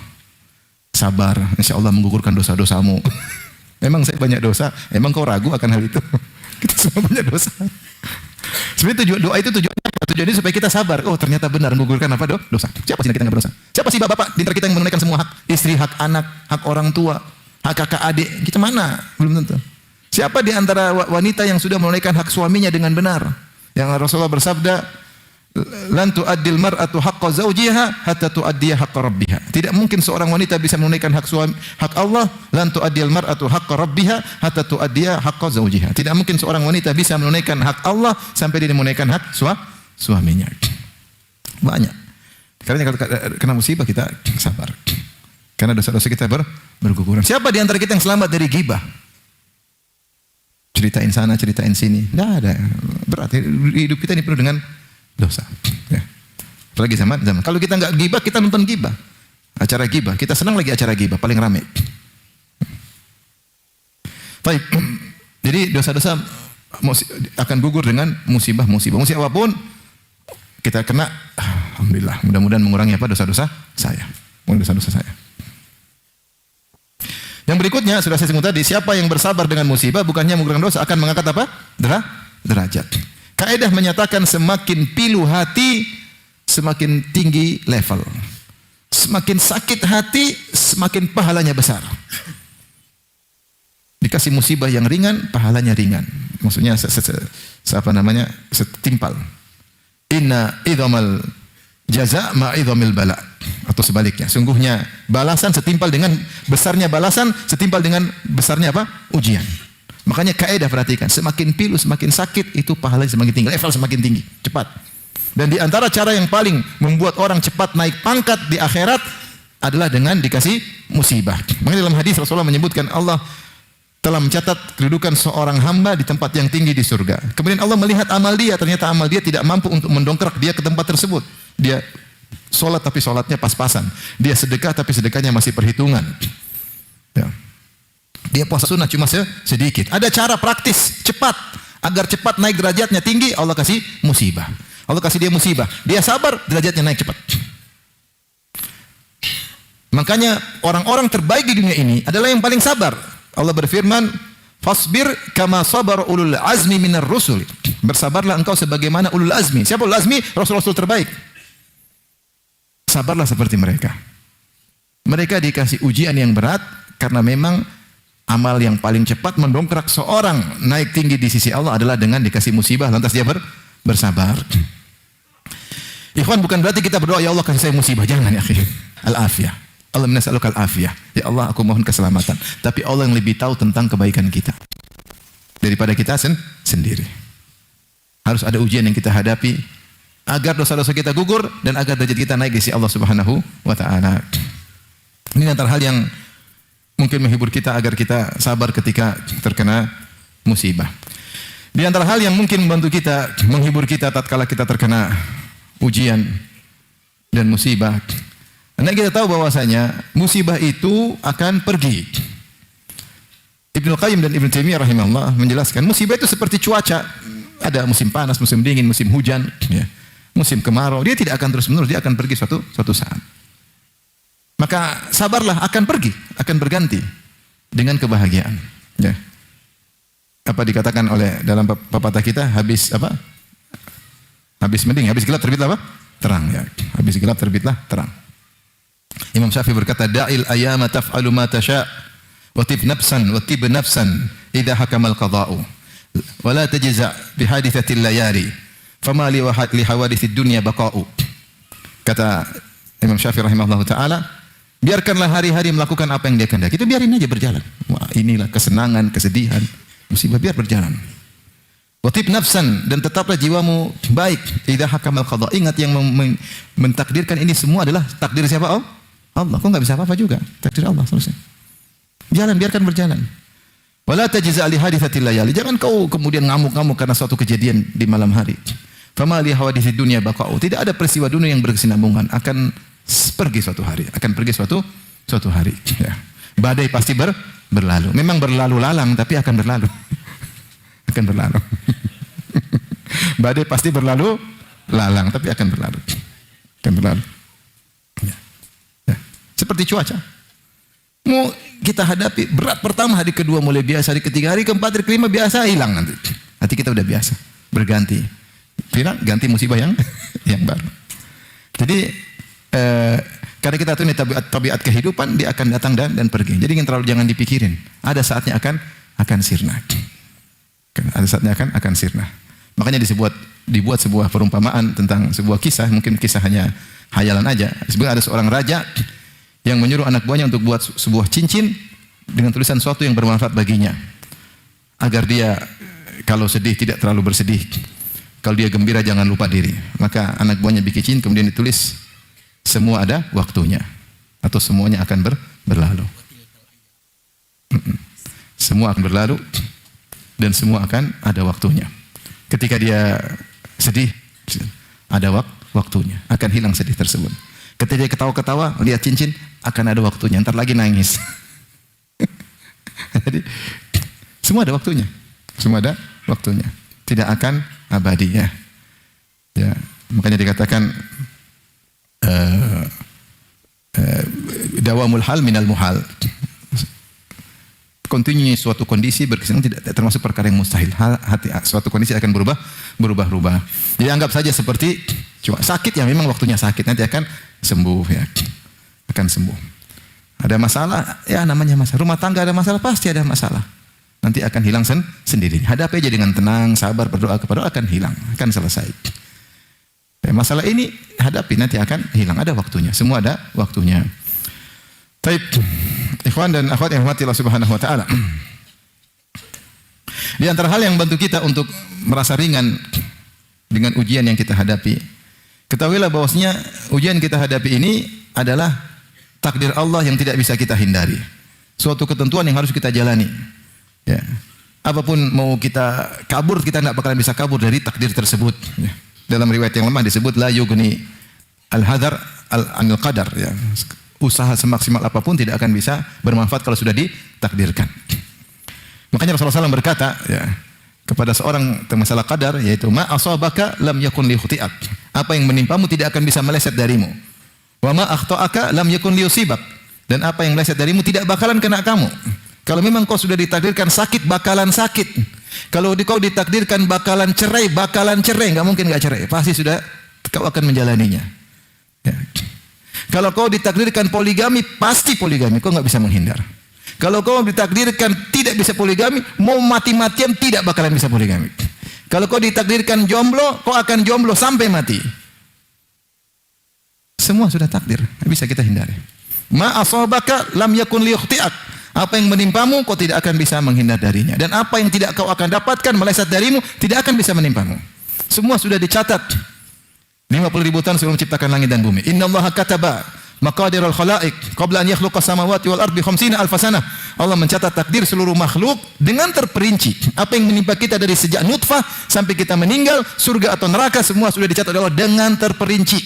Sabar, insyaallah menggugurkan dosa-dosamu. Memang saya banyak dosa, emang kau ragu akan hal itu? Kita semua banyak dosa. Sebenarnya doa itu tujuannya supaya kita sabar. Oh ternyata benar menggugurkan apa dosa. Siapa sih kita nggak berdosa? Siapa sih bapak-bapak di antara kita yang menunaikan semua hak istri, hak anak, hak orang tua, hak kakak adik? Kita mana? Belum tentu. Siapa di antara wanita yang sudah menunaikan hak suaminya dengan benar? Yang Rasulullah bersabda, lan tu'addil mar'atu haqqa zawjiha hatta tu'addiya haqqa rabbiha. Tidak mungkin seorang wanita bisa menunaikan hak suami, hak Allah. Lan tu'addil mar'atu haqqa rabbiha hatta tu'addiya haqqa zawjiha. Tidak mungkin seorang wanita bisa menunaikan hak Allah sampai dia menunaikan hak suaminya. Banyak. Karena kalau kena musibah kita sabar. Karena dosa-dosa kita berguguran. Siapa di antara kita yang selamat dari ghibah? Ceritain sana, ceritain sini. Tidak ada. Berarti hidup kita ini penuh dengan dosa. Ya. Apalagi zaman. Kalau kita nggak ghibah, kita nonton ghibah. Acara ghibah. Kita senang lagi acara ghibah. Paling ramai. Baik. Jadi dosa-dosa akan gugur dengan musibah-musibah. Musibah apapun kita kena. Alhamdulillah. Mudah-mudahan mengurangi apa dosa-dosa saya. Mengurangi dosa-dosa saya. Yang berikutnya sudah saya sebut tadi, siapa yang bersabar dengan musibah bukannya mengurangi dosa, akan mengangkat apa? Derajat. Kaidah menyatakan semakin pilu hati, semakin tinggi level. Semakin sakit hati, semakin pahalanya besar. Dikasih musibah yang ringan, pahalanya ringan. Maksudnya setimpal. Inna idhamal jaza ma'idhamil bala. Atau sebaliknya, sungguhnya balasan setimpal dengan besarnya balasan, setimpal dengan besarnya apa? Ujian. Makanya kaidah perhatikan, semakin pilu semakin sakit itu pahalanya semakin tinggi, level semakin tinggi, cepat. Dan di antara cara yang paling membuat orang cepat naik pangkat di akhirat adalah dengan dikasih musibah. Makanya dalam hadis Rasulullah menyebutkan Allah telah mencatat kedudukan seorang hamba di tempat yang tinggi di surga. Kemudian Allah melihat amal dia, ternyata amal dia tidak mampu untuk mendongkrak dia ke tempat tersebut. Dia sholat tapi sholatnya pas-pasan. Dia sedekah tapi sedekahnya masih perhitungan. Ya. Dia puasa sunnah cuma sedikit. Ada cara praktis, cepat. Agar cepat naik derajatnya tinggi, Allah kasih musibah. Allah kasih dia musibah. Dia sabar, derajatnya naik cepat. Makanya orang-orang terbaik di dunia ini adalah yang paling sabar. Allah berfirman, "Fasbir kama sabar ulul azmi minar rusul." Bersabarlah engkau sebagaimana ulul azmi. Siapa ulul azmi? Rasul-rasul terbaik. Sabarlah seperti mereka. Mereka dikasih ujian yang berat karena memang amal yang paling cepat mendongkrak seorang naik tinggi di sisi Allah adalah dengan dikasih musibah, lantas dia bersabar. Ikhwan, bukan berarti kita berdoa, ya Allah kasih saya musibah. Jangan ya akhi. Al-afiyah. Allah minas'aluka al-afiyah. Ya Allah, aku mohon keselamatan. Tapi Allah yang lebih tahu tentang kebaikan kita daripada kita sendiri. Harus ada ujian yang kita hadapi agar dosa-dosa kita gugur dan agar derajat kita naik di sisi Allah Subhanahu wa taala. Ini antara hal yang mungkin menghibur kita agar kita sabar ketika terkena musibah. Di antara hal yang mungkin membantu kita, menghibur kita tatkala kita terkena ujian dan musibah. Karena kita tahu bahwasanya musibah itu akan pergi. Ibnu Qayyim dan Ibnu Taimiyah rahimahullah menjelaskan musibah itu seperti cuaca. Ada musim panas, musim dingin, musim hujan, ya. Musim kemarau. Dia tidak akan terus-menerus, dia akan pergi suatu saat. Maka sabarlah, akan pergi, akan berganti dengan kebahagiaan. Ya. Apa dikatakan oleh dalam pepatah kita, habis apa? Habis mending, habis gelap terbitlah apa? Terang. Ya. Habis gelap terbitlah terang. Imam Syafi'i berkata, da'il ayama taf'alu ma tasha' wa tib nafsan wa tib nafsan idza hakamal qada'u wa la tajza' bi hadithatil layali fama li hawadithid dunya baqa'u. Kata Imam Syafi'i rahimahullahu taala, biarkanlah hari-hari melakukan apa yang dia kehendaki. Itu biarin aja berjalan. Wah, inilah kesenangan, kesedihan, musibah, biar berjalan. Watib nafsan, dan tetaplah jiwamu baik. Idza hakamal qada. Ingat yang mentakdirkan ini semua adalah takdir siapa? Allah. Kau enggak bisa apa-apa juga. Takdir Allah selesai. Jalan, biarkan berjalan. Wala tajza' li haditsatil layali. Jangan kau kemudian ngamuk-ngamuk karena suatu kejadian di malam hari. Fama li hawaditsid dunya baqa'u. Tidak ada peristiwa dunia yang berkesinambungan, akan pergi suatu hari, akan pergi suatu hari. Ya. Badai pasti berlalu. Memang berlalu lalang, tapi akan berlalu. Akan berlalu. Badai pasti berlalu lalang, tapi akan berlalu. Akan berlalu. Ya. Ya. Seperti cuaca. Mau kita hadapi berat pertama, hari kedua mulai biasa, hari ketiga, hari keempat, hari kelima biasa, hilang nanti. Nanti kita udah biasa, berganti. Hilang, ganti musibah yang baru. Jadi karena kita tahu ini tabiat kehidupan, dia akan datang dan pergi. Jadi jangan dipikirin. Ada saatnya akan sirna. Ada saatnya akan sirna. Makanya dibuat sebuah perumpamaan tentang sebuah kisah, mungkin kisah hanya hayalan aja. Sebenarnya ada seorang raja yang menyuruh anak buahnya untuk buat sebuah cincin dengan tulisan sesuatu yang bermanfaat baginya. Agar dia kalau sedih tidak terlalu bersedih. Kalau dia gembira jangan lupa diri. Maka anak buahnya bikin cincin, kemudian ditulis, semua ada waktunya, atau semuanya akan berlalu. Semua akan berlalu dan semua akan ada waktunya. Ketika dia sedih, ada waktunya, akan hilang sedih tersebut. Ketika dia ketawa-ketawa, lihat cincin, akan ada waktunya. Ntar lagi nangis. Jadi semua ada waktunya, semua ada waktunya. Tidak akan abadi ya. Ya, makanya dikatakan dawamul hal minal muhal. Kontinunya suatu kondisi berkesinambungan tidak termasuk perkara yang mustahil. Suatu kondisi akan berubah-ubah. Jadi anggap saja seperti cuma sakit ya, memang waktunya sakit, nanti akan sembuh ya. Akan sembuh. Ada masalah, ya namanya masalah. Rumah tangga ada masalah, pasti ada masalah. Nanti akan hilang sendiri. Hadapi aja dengan tenang, sabar, berdoa kepada Allah, akan hilang, akan selesai. Masalah ini hadapi, nanti akan hilang. Ada waktunya, semua ada waktunya. Baik, ikhwan dan akhwat yang hormati Allah Subhanahu wa taala. Di antara hal yang membantu kita untuk merasa ringan dengan ujian yang kita hadapi, ketahuilah bahwasanya ujian kita hadapi ini adalah takdir Allah yang tidak bisa kita hindari. Suatu ketentuan yang harus kita jalani. Ya. Apapun mau kita kabur, kita tidak bakalan bisa kabur dari takdir tersebut. Ya. Dalam riwayat yang lemah disebut la yughni al-hadar anil qadar. Ya. Usaha semaksimal apapun tidak akan bisa bermanfaat kalau sudah ditakdirkan. Makanya Rasulullah SAW berkata ya, kepada seorang masalah qadar, yaitu ma asabaka lam yakun liyukhti'ak. Apa yang menimpamu tidak akan bisa meleset darimu. Wa ma akhta'aka lam yakun liyusibak. Dan apa yang meleset darimu tidak bakalan kena kamu. Kalau memang kau sudah ditakdirkan sakit, bakalan sakit. Kalau kau ditakdirkan bakalan cerai, enggak mungkin enggak cerai. Pasti sudah kau akan menjalaninya. Ya. Kalau kau ditakdirkan poligami, pasti poligami, kau enggak bisa menghindar. Kalau kau ditakdirkan tidak bisa poligami, mau mati-matian tidak bakalan bisa poligami. Kalau kau ditakdirkan jomblo, kau akan jomblo sampai mati. Semua sudah takdir, tidak bisa kita hindari. Ma asabaka lam yakun liyukhti'ak. Apa yang menimpamu, kau tidak akan bisa menghindar darinya. Dan apa yang tidak kau akan dapatkan meleset darimu, tidak akan bisa menimpamu. Semua sudah dicatat. 50.000 tahun sebelum menciptakan langit dan bumi. Innallaha kataba maqadirul khalaiq qabla an yakhluqa samawati wal ardi 50,000 sanah. Allah mencatat takdir seluruh makhluk dengan terperinci. Apa yang menimpa kita dari sejak nutfah sampai kita meninggal, surga atau neraka, semua sudah dicatat oleh Allah dengan terperinci.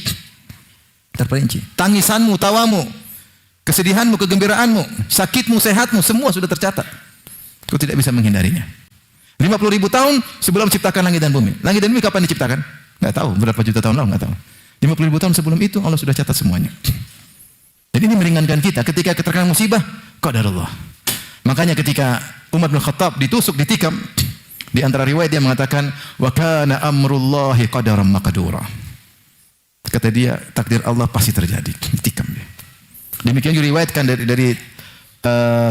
Terperinci. Tangisanmu, tawamu, kesedihanmu, kegembiraanmu, sakitmu, sehatmu, semua sudah tercatat. Kau tidak bisa menghindarinya. 50.000 tahun sebelum menciptakan langit dan bumi. Langit dan bumi kapan diciptakan? Enggak tahu. Berapa juta tahun lalu? Enggak tahu. 50.000 tahun sebelum itu Allah sudah catat semuanya. Jadi ini meringankan kita ketika terkena musibah, qadarullah. Makanya ketika Umar bin Khattab ditusuk, ditikam, di antara riwayat dia mengatakan wa kana amrullahi qadaran maqdura. Kata dia, takdir Allah pasti terjadi. Ditikam dia. Demikian juga diriwayatkan dari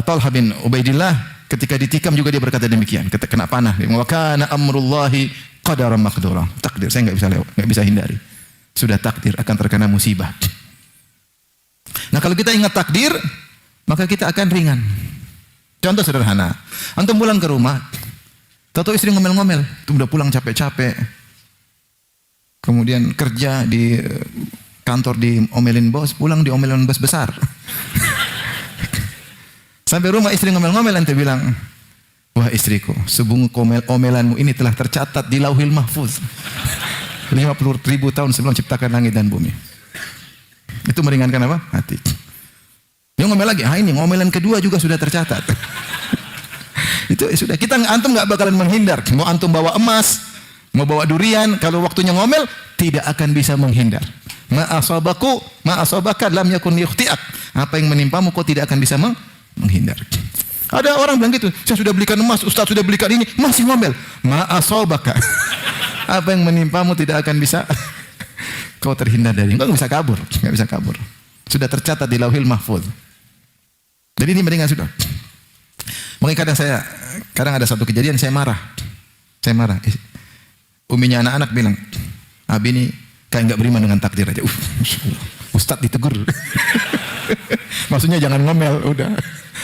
Talha bin Ubaidillah, ketika ditikam juga dia berkata demikian, kena panah. Wa kana amrullahi qadaran maqdura. Takdir, saya enggak bisa hindari. Sudah takdir akan terkena musibah. Nah, kalau kita ingat takdir, maka kita akan ringan. Contoh sederhana, antum pulang ke rumah, tahu istri ngomel-ngomel, itu udah pulang capek-capek. Kemudian kerja di kantor diomelin bos, pulang diomelin bos besar. Sampai rumah istri ngomel-ngomel, ente bilang, wah istriku, sebungku omelanmu ini telah tercatat di Lauhil Mahfuz. 50.000 tahun sebelum ciptakan langit dan bumi. Itu meringankan apa? Hati. Dia ngomel lagi, ini ngomelan kedua juga sudah tercatat. Itu sudah, kita antum nggak bakalan menghindar. Mau antum bawa emas, mau bawa durian, kalau waktunya ngomel tidak akan bisa menghindar. Ma asabaka lam yakun liyukhti'ak. Apa yang menimpamu kau tidak akan bisa menghindar. Ada orang bilang gitu, saya sudah belikan emas, ustaz sudah belikan ini, masih ngomel. Ma asabaka. Apa yang menimpamu tidak akan bisa kau terhindar dari. Enggak bisa kabur, enggak bisa kabur. Sudah tercatat di Lauhil Mahfuz. Jadi ini mendingan sudah. Mungkin kadang ada satu kejadian saya marah. Saya marah. Uminya anak-anak bilang, "Abi ini kayak enggak beriman dengan takdir aja." Ustaz ditegur. Maksudnya jangan ngomel, udah.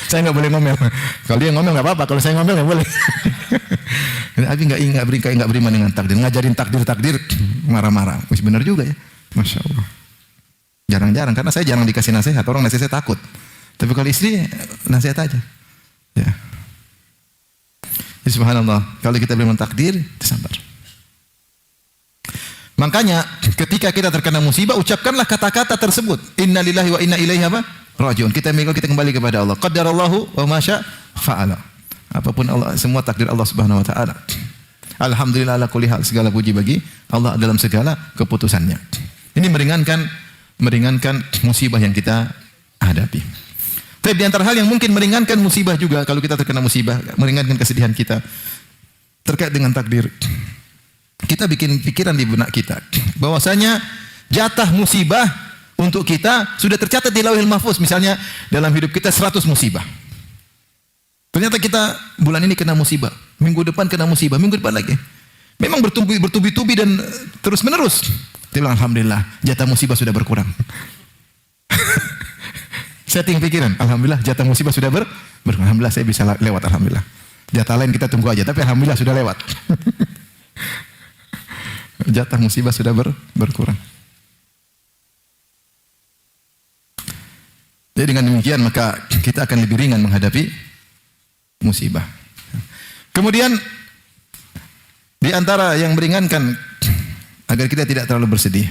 Saya enggak boleh ngomel. Kalau dia ngomel enggak apa-apa, kalau saya ngomel enggak boleh. Abi enggak beriman dengan takdir, ngajarin takdir marah-marah. Benar juga ya. Masya Allah. Jarang-jarang, karena saya jarang dikasih nasihat. Orang nasihat saya takut. Tapi kalau istri, nasihat aja. Ya. Jadi subhanallah, kalau kita beriman takdir, sabar. Makanya ketika kita terkena musibah, ucapkanlah kata-kata tersebut. Inna lillahi wa inna ilaihi rajiun. Kita kembali kepada Allah. Qaddarallahu wa ma syaa fa'ala. Apapun Allah, semua takdir Allah Subhanahu wa taala. Alhamdulillah ala kulli hal, segala puji bagi Allah dalam segala keputusannya. Ini meringankan musibah yang kita hadapi. Tapi di antara hal yang mungkin meringankan musibah juga, kalau kita terkena musibah, meringankan kesedihan kita terkait dengan takdir. Kita bikin pikiran di benak kita bahwasanya jatah musibah untuk kita sudah tercatat di Lauhil Mahfuz. Misalnya dalam hidup kita 100 musibah. Ternyata kita bulan ini kena musibah, minggu depan kena musibah, minggu depan lagi. Memang bertubi-tubi dan terus menerus. Dia bilang, alhamdulillah, jatah musibah sudah berkurang. Setting pikiran, alhamdulillah jatah musibah sudah berkurang. Alhamdulillah saya bisa lewat, alhamdulillah. Jatah lain kita tunggu aja, tapi alhamdulillah sudah lewat. Jatah musibah sudah berkurang. Jadi dengan demikian maka kita akan lebih ringan menghadapi musibah. Kemudian di antara yang meringankan agar kita tidak terlalu bersedih.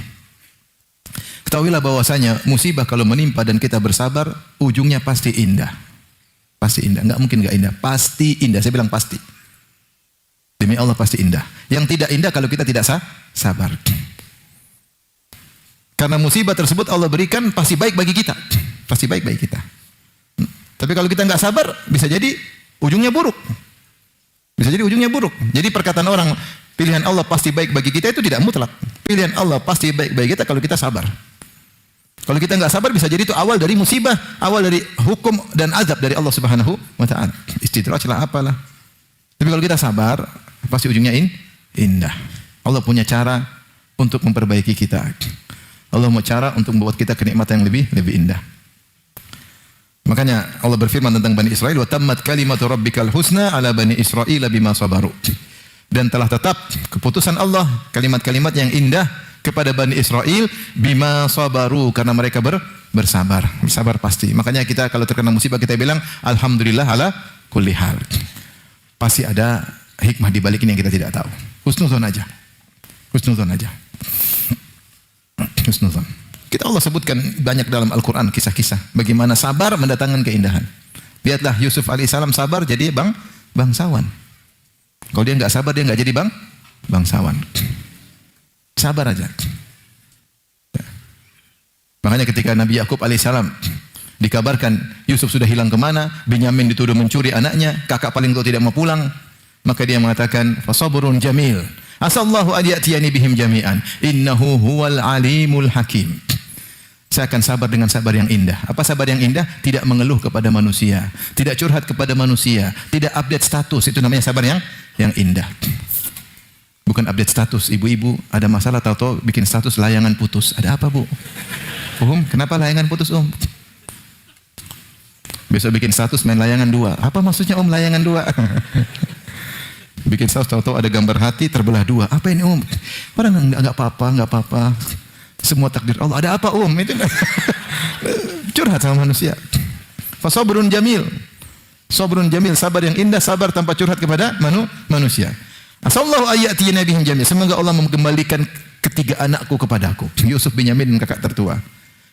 Ketahuilah bahwasanya musibah kalau menimpa dan kita bersabar, ujungnya pasti indah. Pasti indah, enggak mungkin enggak indah, pasti indah. Saya bilang pasti. Demi Allah pasti indah. Yang tidak indah kalau kita tidak sabar. Karena musibah tersebut Allah berikan pasti baik bagi kita. Pasti baik bagi kita. Tapi kalau kita enggak sabar, bisa jadi ujungnya buruk. Bisa jadi ujungnya buruk. Jadi perkataan orang, pilihan Allah pasti baik bagi kita itu tidak mutlak. Pilihan Allah pasti baik bagi kita kalau kita sabar. Kalau kita enggak sabar bisa jadi itu awal dari musibah, awal dari hukum dan azab dari Allah Subhanahu wa taala. Istidraj lah apalah. Tapi kalau kita sabar, pasti ujungnya indah. Allah punya cara untuk memperbaiki kita. Allah mau cara untuk membuat kita kenikmatan yang lebih indah. Makanya Allah berfirman tentang Bani Israel, wa tammat kalimatu rabbikal husna ala bani Israil bima sabaru. Dan telah tetap keputusan Allah kalimat-kalimat yang indah kepada Bani Israel bima sabaru, karena mereka bersabar. Bersabar pasti. Makanya kita kalau terkena musibah kita bilang alhamdulillah ala kulli hal. Pasti ada hikmah di balik ini yang kita tidak tahu. Husnuzon aja. Husnuzon aja. Husnuzon. Kita Allah sebutkan banyak dalam Al-Quran kisah-kisah bagaimana sabar mendatangkan keindahan. Lihatlah Yusuf alaihissalam sabar jadi bangsawan. Kalau dia enggak sabar dia enggak jadi bangsawan. Sabar aja. Makanya ketika Nabi Yakub alaihissalam dikabarkan Yusuf sudah hilang kemana, Binyamin dituduh mencuri anaknya, kakak paling tua tidak mau pulang, maka dia mengatakan fasabrun jamil. Asallahu an ya'tiyani bihim jami'an. Innahu huwal alimul hakim. Saya akan sabar dengan sabar yang indah. Apa sabar yang indah? Tidak mengeluh kepada manusia, tidak curhat kepada manusia, tidak update status. Itu namanya sabar yang indah. Bukan update status. Ibu-ibu ada masalah tahu-tahu bikin status layangan putus. Ada apa, Bu? Kenapa layangan putus, Besok bikin status main layangan 2. Apa maksudnya, layangan 2? Bikin status tahu-tahu ada gambar hati terbelah 2. Apa ini, Orang enggak apa-apa. Semua takdir Allah. Ada apa, Itu curhat sama manusia. Fasabrun jamil. Sabrun jamil, sabar yang indah, sabar tanpa curhat kepada manusia. Asallahu ayyatiyana bihim jamil. Semoga Allah mengembalikan ketiga anakku kepadaku. Yusuf, Binyamin dan kakak tertua.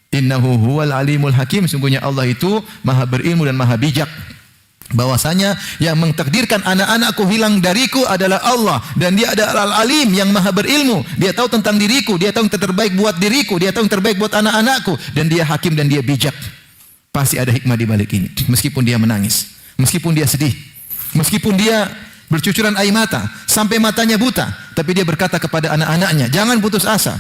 Innahu huwal alimul hakim. Sungguhnya Allah itu maha berilmu dan maha bijak. Bahwasanya yang mentakdirkan anak-anakku hilang dariku adalah Allah, dan dia adalah Al-Alim yang maha berilmu. Dia tahu tentang diriku, dia tahu yang terbaik buat diriku, dia tahu yang terbaik buat anak-anakku, dan dia hakim dan dia bijak. Pasti ada hikmah di balik ini. Meskipun dia menangis, meskipun dia sedih, meskipun dia bercucuran air mata sampai matanya buta, tapi dia berkata kepada anak-anaknya, jangan putus asa.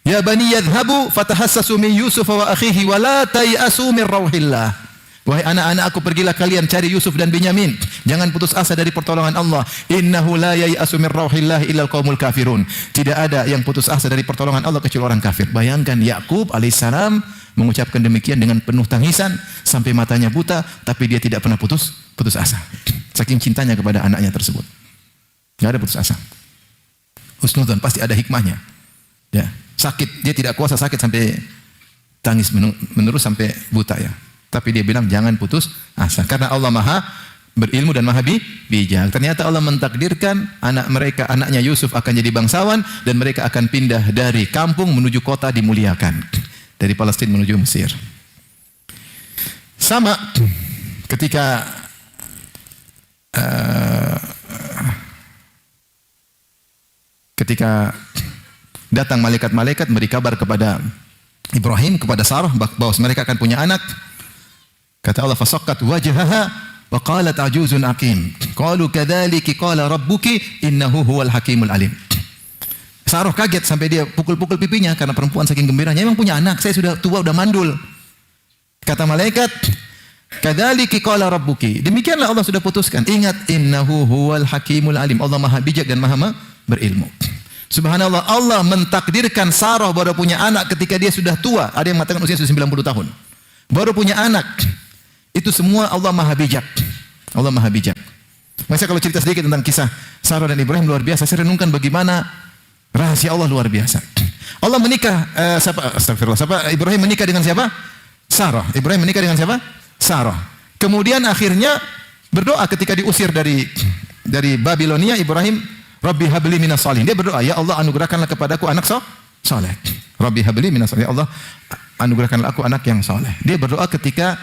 Ya bani yadhhabu fatahassasu min Yusuf wa akhihi wa la tayasu min rauhillah. Wahai anak-anakku, pergilah kalian cari Yusuf dan Binyamin. Jangan putus asa dari pertolongan Allah. Innahu la yayasu min rauhillah illal qaumul kafirun. Tidak ada yang putus asa dari pertolongan Allah kecuali orang kafir. Bayangkan Yakub alaihissalam mengucapkan demikian dengan penuh tangisan sampai matanya buta, tapi dia tidak pernah putus asa. Saking cintanya kepada anaknya tersebut. Enggak ada putus asa. Husnudzon, pasti ada hikmahnya. Ya, sakit, dia tidak kuasa sakit sampai tangis menerus sampai buta ya. Tapi dia bilang jangan putus asa karena Allah maha berilmu dan maha bijak. Ternyata Allah mentakdirkan anaknya Yusuf akan jadi bangsawan, dan mereka akan pindah dari kampung menuju kota dimuliakan, dari Palestina menuju Mesir. Sama ketika datang malaikat-malaikat beri kabar kepada Ibrahim, kepada Sarah bahwa mereka akan punya anak. Kata Allah, fasaqat wajhaha wa qalat ajuzun aqim. Qalu kadzalika qala rabbuki innahu huwal hakimul alim. Sarah kaget sampai dia pukul-pukul pipinya karena perempuan saking gembiranya. Emang punya anak, saya sudah tua, sudah mandul. Kata malaikat, kadzalika qala rabbuki. Demikianlah Allah sudah putuskan. Ingat, innahu huwal hakimul alim. Allah maha bijak dan maha berilmu. Subhanallah, Allah mentakdirkan Sarah baru punya anak ketika dia sudah tua. Ada yang mengatakan usia sudah 90 tahun. Baru punya anak. Itu semua Allah maha bijak. Allah maha bijak. Masa kalau cerita sedikit tentang kisah Sarah dan Ibrahim luar biasa. Saya renungkan bagaimana rahasia Allah luar biasa. Allah menikah, Ibrahim menikah dengan siapa? Sarah. Ibrahim menikah dengan siapa? Sarah. Kemudian akhirnya berdoa ketika diusir dari Babilonia, Ibrahim, Rabbi habli minas salihin. Dia berdoa, ya Allah anugerahkanlah kepadaku anak saleh. Rabbi habli minas salihin. Ya Allah anugerahkanlah aku anak yang saleh. Dia berdoa ketika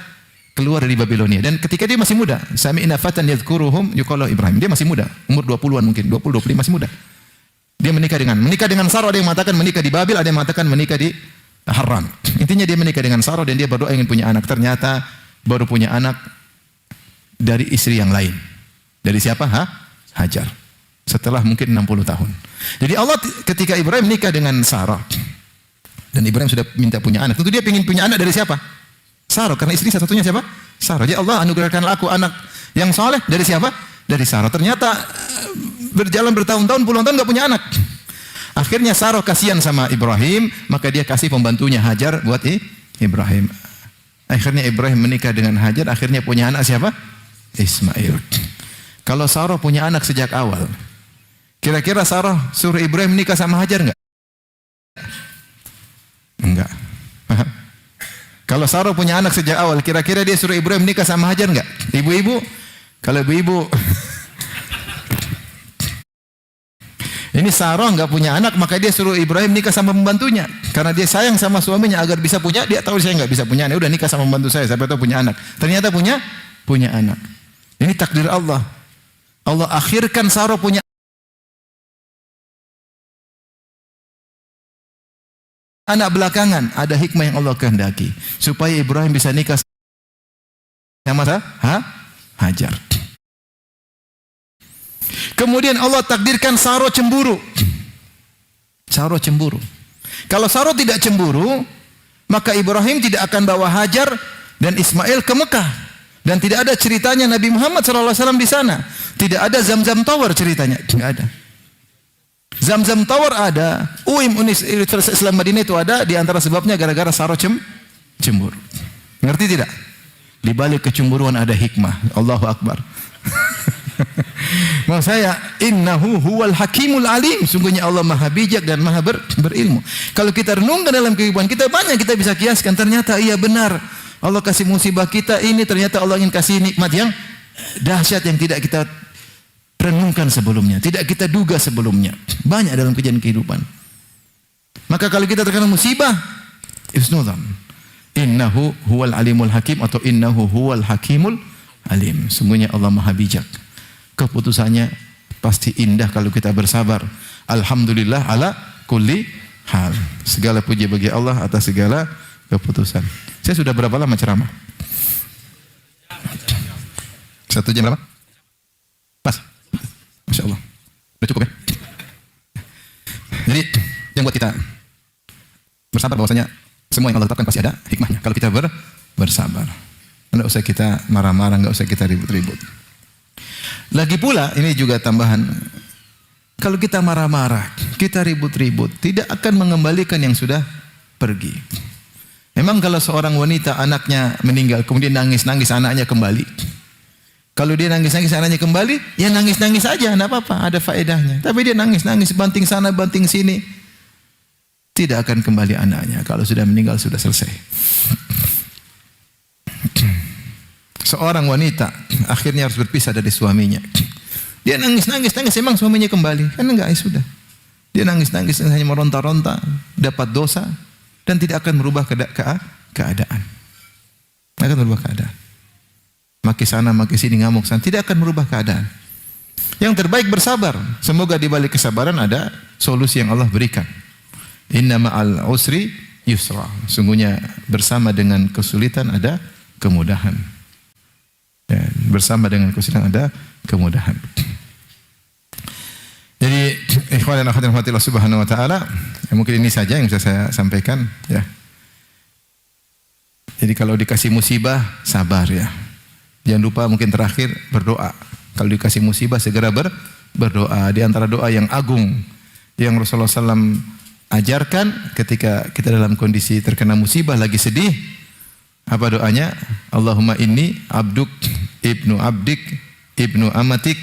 keluar dari Babilonia dan ketika dia masih muda. Sami'na fatan yadhkuruhum yuqalu Ibrahim. Dia masih muda, umur 20-an mungkin, 20 25 masih muda. Dia menikah dengan Sarah. Ada yang mengatakan menikah di Babil, ada yang mengatakan menikah di Haran. Intinya dia menikah dengan Sarah dan dia berdoa ingin punya anak. Ternyata baru punya anak dari istri yang lain. Dari siapa? Hajar. Setelah mungkin 60 tahun. Jadi Allah ketika Ibrahim menikah dengan Sarah dan Ibrahim sudah minta punya anak, tentu dia ingin punya anak dari siapa? Sarah, karena istri satu-satunya siapa? Sarah. Jadi Allah anugerahkanlah aku anak yang saleh dari siapa? Dari Sarah. Ternyata berjalan bertahun-tahun, puluhan tahun enggak punya anak. Akhirnya Sarah kasihan sama Ibrahim, maka dia kasih pembantunya Hajar buat Ibrahim. Akhirnya Ibrahim menikah dengan Hajar, akhirnya punya anak siapa? Ismail. Kalau Sarah punya anak sejak awal, kira-kira Sarah suruh Ibrahim nikah sama Hajar enggak? Enggak. Kalau Sarah punya anak sejak awal, kira-kira dia suruh Ibrahim nikah sama Hajar enggak? Ibu-ibu, kalau ibu-ibu ini Sarah enggak punya anak, maka dia suruh Ibrahim nikah sama pembantunya. Karena dia sayang sama suaminya agar bisa punya, dia tahu saya enggak bisa punya anak, udah nikah sama pembantu saya, siapa tahu punya anak. Ternyata punya anak. Ini takdir Allah. Allah akhirkan Sarah punya anak belakangan, ada hikmah yang Allah kehendaki supaya Ibrahim bisa nikah sama Hajar. Kemudian Allah takdirkan Sarah cemburu. Sarah cemburu. Kalau Sarah tidak cemburu, maka Ibrahim tidak akan bawa Hajar dan Ismail ke Mekah. Dan tidak ada ceritanya Nabi Muhammad SAW di sana. Tidak ada Zamzam Tower ceritanya. Tidak ada. Zamzam Tower ada. Universitas Islam Madinah itu ada. Di antara sebabnya gara-gara Sarah cemburu. Ngerti tidak? Di balik kecemburuan ada hikmah. Allahu Akbar. Maksud saya, innahu huwal hakimul alim. Sungguhnya Allah maha bijak dan maha berilmu. Kalau kita renungkan dalam kehidupan kita, banyak kita bisa kiaskan. Ternyata iya benar. Allah kasih musibah kita ini, ternyata Allah ingin kasih nikmat yang dahsyat yang tidak kita renungkan sebelumnya, tidak kita duga sebelumnya. Banyak dalam kejadian kehidupan. Maka kalau kita terkena musibah, isnudzan. Innahu huwal alimul hakim atau innahu huwal hakimul alim. Sungguhnya Allah maha bijak. Keputusannya pasti indah kalau kita bersabar. Alhamdulillah ala kulli hal. Segala puji bagi Allah atas segala keputusan. Saya sudah berapa lama ceramah? 1 jam berapa? Pas? Masya Allah. Udah cukup ya? Jadi yang buat kita bersabar bahwasanya semua yang Allah tetapkan pasti ada hikmahnya. Kalau kita bersabar, tidak usah kita marah-marah, tidak usah kita ribut-ribut. Lagi pula ini juga tambahan, kalau kita marah-marah, kita ribut-ribut, tidak akan mengembalikan yang sudah pergi. Memang kalau seorang wanita anaknya meninggal, kemudian nangis-nangis anaknya kembali. Kalau dia nangis-nangis anaknya kembali, ya nangis-nangis aja, tidak apa-apa, ada faedahnya. Tapi dia nangis-nangis, banting sana, banting sini, tidak akan kembali anaknya. Kalau sudah meninggal, sudah selesai. Seorang wanita akhirnya harus berpisah dari suaminya. Dia nangis-nangis, emang suaminya kembali? Kan enggak, ya sudah. Dia nangis-nangis hanya meronta-ronta, dapat dosa dan tidak akan merubah keadaan. Tidak akan merubah keadaan. Maki sana, maki sini, ngamuk sana, tidak akan merubah keadaan. Yang terbaik bersabar. Semoga di balik kesabaran ada solusi yang Allah berikan. Inna ma'al usri yusra. Sungguhnya bersama dengan kesulitan ada kemudahan. Ya, bersama dengan kesulitan ada kemudahan. Jadi ikhwan dan akhwat rahmatillah subhanahu wa ta'ala, ya mungkin ini saja yang bisa saya sampaikan ya. Jadi kalau dikasih musibah sabar ya. Jangan lupa mungkin terakhir berdoa. Kalau dikasih musibah segera berdoa. Di antara doa yang agung yang Rasulullah SAW ajarkan ketika kita dalam kondisi terkena musibah lagi sedih, apa doanya? Allahumma inni abduk ibnu abdik ibnu amatik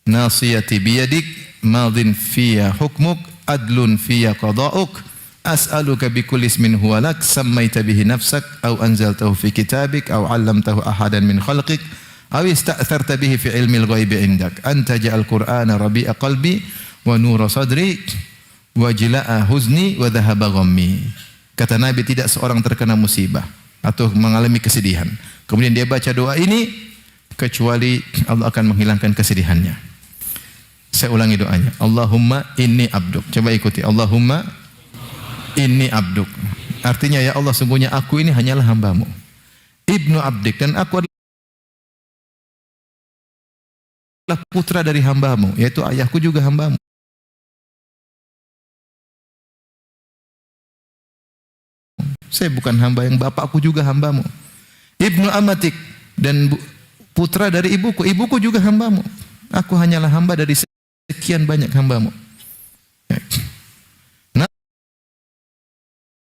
nasiyati biyadik madin fiya hukmuk adlun fiya qada'uk as'aluka bikulli ismin huwa lak sammaita bihi nafsak aw anzaltahu fi kitabik aw 'allamtahu ahadan min khalqik aw ista'tharta bihi fi ilmil ghaibi indak anta ja'al qur'ana rabi'a qalbi wa nura sadri wa jila'a huzni wa dhahaba ghammi. Kata Nabi, tidak seorang terkena musibah atau mengalami kesedihan kemudian dia baca doa ini kecuali Allah akan menghilangkan kesedihannya. Saya ulangi doanya. Allahumma inni abduk. Coba ikuti. Allahumma inni abduk. Artinya, ya Allah, sungguhnya aku ini hanyalah hambamu. Ibnu abdik, dan aku adalah putra dari hambamu, yaitu ayahku juga hambamu. Saya bukan hamba yang bapakku juga hambamu. Ibnu amatik, dan putra dari ibuku, ibuku juga hambamu. Aku hanyalah hamba dari sekian banyak hambamu.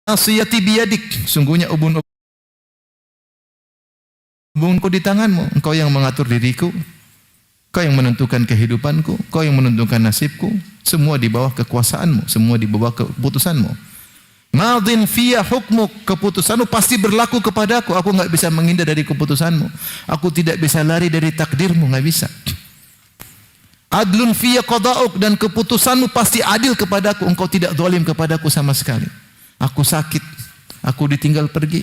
Nasiyati biyadik, sungguhnya ubunku di tanganmu. Engkau yang mengatur diriku, Kau yang menentukan kehidupanku, Kau yang menentukan nasibku. Semua di bawah kekuasaanmu, semua di bawah keputusanmu. Madin fiyya hukmuk, keputusanmu pasti berlaku kepadaku. Aku enggak bisa menghindar dari keputusanmu. Aku tidak bisa lari dari takdirmu, enggak bisa. Adlun fiyya qada'uk, dan keputusanmu pasti adil kepadaku. Engkau tidak zalim kepadaku sama sekali. Aku sakit, aku ditinggal pergi,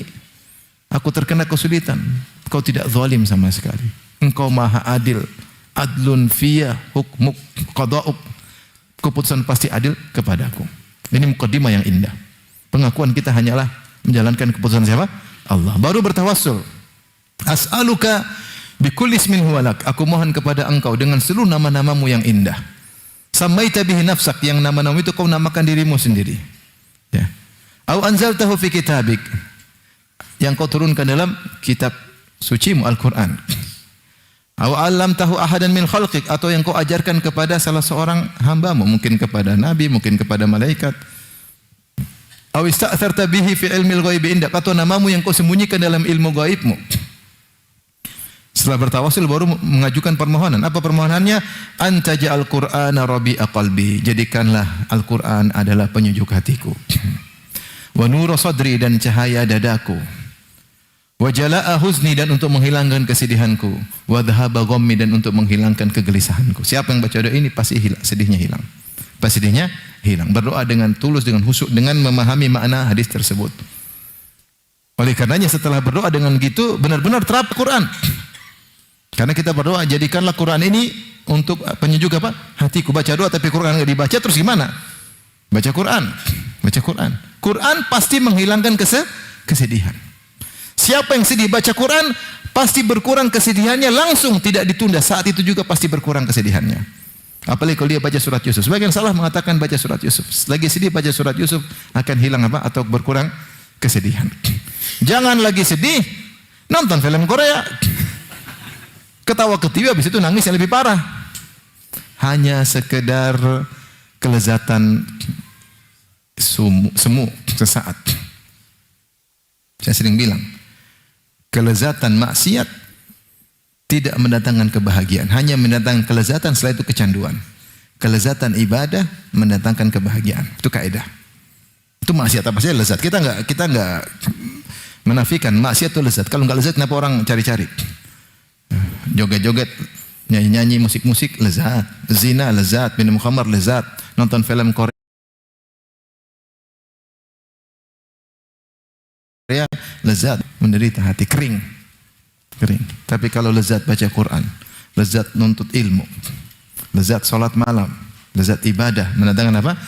aku terkena kesulitan. Engkau tidak zalim sama sekali. Engkau maha adil. Adlun fiyya hukmuk qada'uk, keputusan pasti adil kepadaku. Ini mukadimah yang indah. Pengakuan kita hanyalah menjalankan keputusan siapa? Allah. Baru bertawassul. As'aluka bikulli ismin huwa lak. Aku mohon kepada engkau dengan seluruh nama-namamu yang indah. Sammaita bihi nafsak, yang nama-namamu itu kau namakan dirimu sendiri. Ya. Au anzaltahu fi kitabik, yang kau turunkan dalam kitab sucimu Al-Quran. Au 'allamtahu ahadan min khalqik, atau yang kau ajarkan kepada salah seorang hambamu, mungkin kepada nabi, mungkin kepada malaikat. Aw ista'tharta bihi fi ilmil ghaibi indak, atau namamu yang kau sembunyikan dalam ilmu gaibmu. Setelah bertawassul baru mengajukan permohonan. Apa permohonannya? Anta ja'al qur'ana rabi'a qalbi, jadikanlah Al-Qur'an adalah penyejuk hatiku. Wa nura sadri, dan cahaya dadaku. Wa jala'a huzni, dan untuk menghilangkan kesedihanku. Wa dhahaba ghammi, dan untuk menghilangkan kegelisahanku. Siapa yang baca doa ini pasti sedihnya hilang. Sedihnya hilang. Berdoa dengan tulus, dengan khusyuk, dengan memahami makna hadis tersebut. Oleh karenanya setelah berdoa dengan gitu, benar-benar terapkan Quran. Karena kita berdoa, jadikanlah Quran ini untuk penyejuk apa? Hatiku. Baca doa tapi Quran enggak dibaca, terus gimana? Baca Quran. Baca Quran. Quran pasti menghilangkan kesedihan. Siapa yang sedih baca Quran, pasti berkurang kesedihannya langsung, tidak ditunda. Saat itu juga pasti berkurang kesedihannya. Apalagi kalau dia baca surat Yusuf. Sebagian salah mengatakan baca surat Yusuf. Lagi sedih baca surat Yusuf akan hilang apa? Atau berkurang kesedihan. Jangan lagi sedih, nonton film Korea. Ketawa ketiwi, habis itu nangis yang lebih parah. Hanya sekedar kelezatan semu sesaat. Saya sering bilang, kelezatan maksiat tidak mendatangkan kebahagiaan, hanya mendatangkan kelezatan, setelah itu kecanduan. Kelezatan ibadah mendatangkan kebahagiaan. Itu kaidah. Itu maksiat apa saja lezat. Kita enggak menafikan maksiat itu lezat. Kalau enggak lezat, kenapa orang cari-cari? Joget-joget, nyanyi-nyanyi, musik-musik lezat. Zina lezat, minum khamar lezat, nonton film Korea lezat, menderita hati kering. Tapi kalau lezat baca Quran, lezat nuntut ilmu, lezat salat malam, lezat ibadah, mendatangkan apa?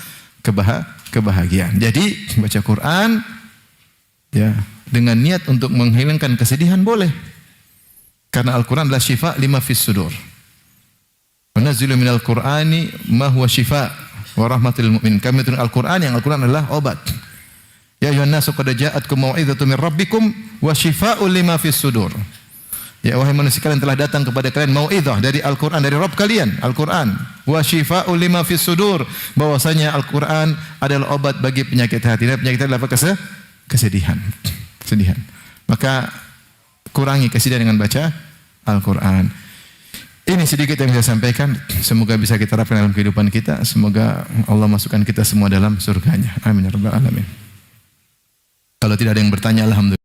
Kebahagiaan. Jadi baca Quran ya dengan niat untuk menghilangkan kesedihan boleh. Karena Al-Quran adalah syifa lima fis sudur. Wa nazzilu minal Qur'ani ma huwa syifa wa rahmatil mu'min. Kami turun Al-Quran, yang Al-Quran adalah obat. Ya ayyuhan nasu qad ja'atkum mau'izatun min rabbikum wa syifaa'un lima fis sudur. Ya wahai manusia, kalian telah datang kepada kalian mau'izah dari Al-Quran, dari Rabb kalian, Al-Quran. Wa syifaa'un lima fis sudur, bahwasanya Al-Quran adalah obat bagi penyakit hati. Dan penyakit hati adalah kesedihan. Kesedihan. Maka kurangi kesedihan dengan baca Al-Quran. Ini sedikit yang saya sampaikan. Semoga bisa kita terapkan dalam kehidupan kita. Semoga Allah masukkan kita semua dalam surganya. Amin ya rabbal alamin. Kalau tidak ada yang bertanya, alhamdulillah.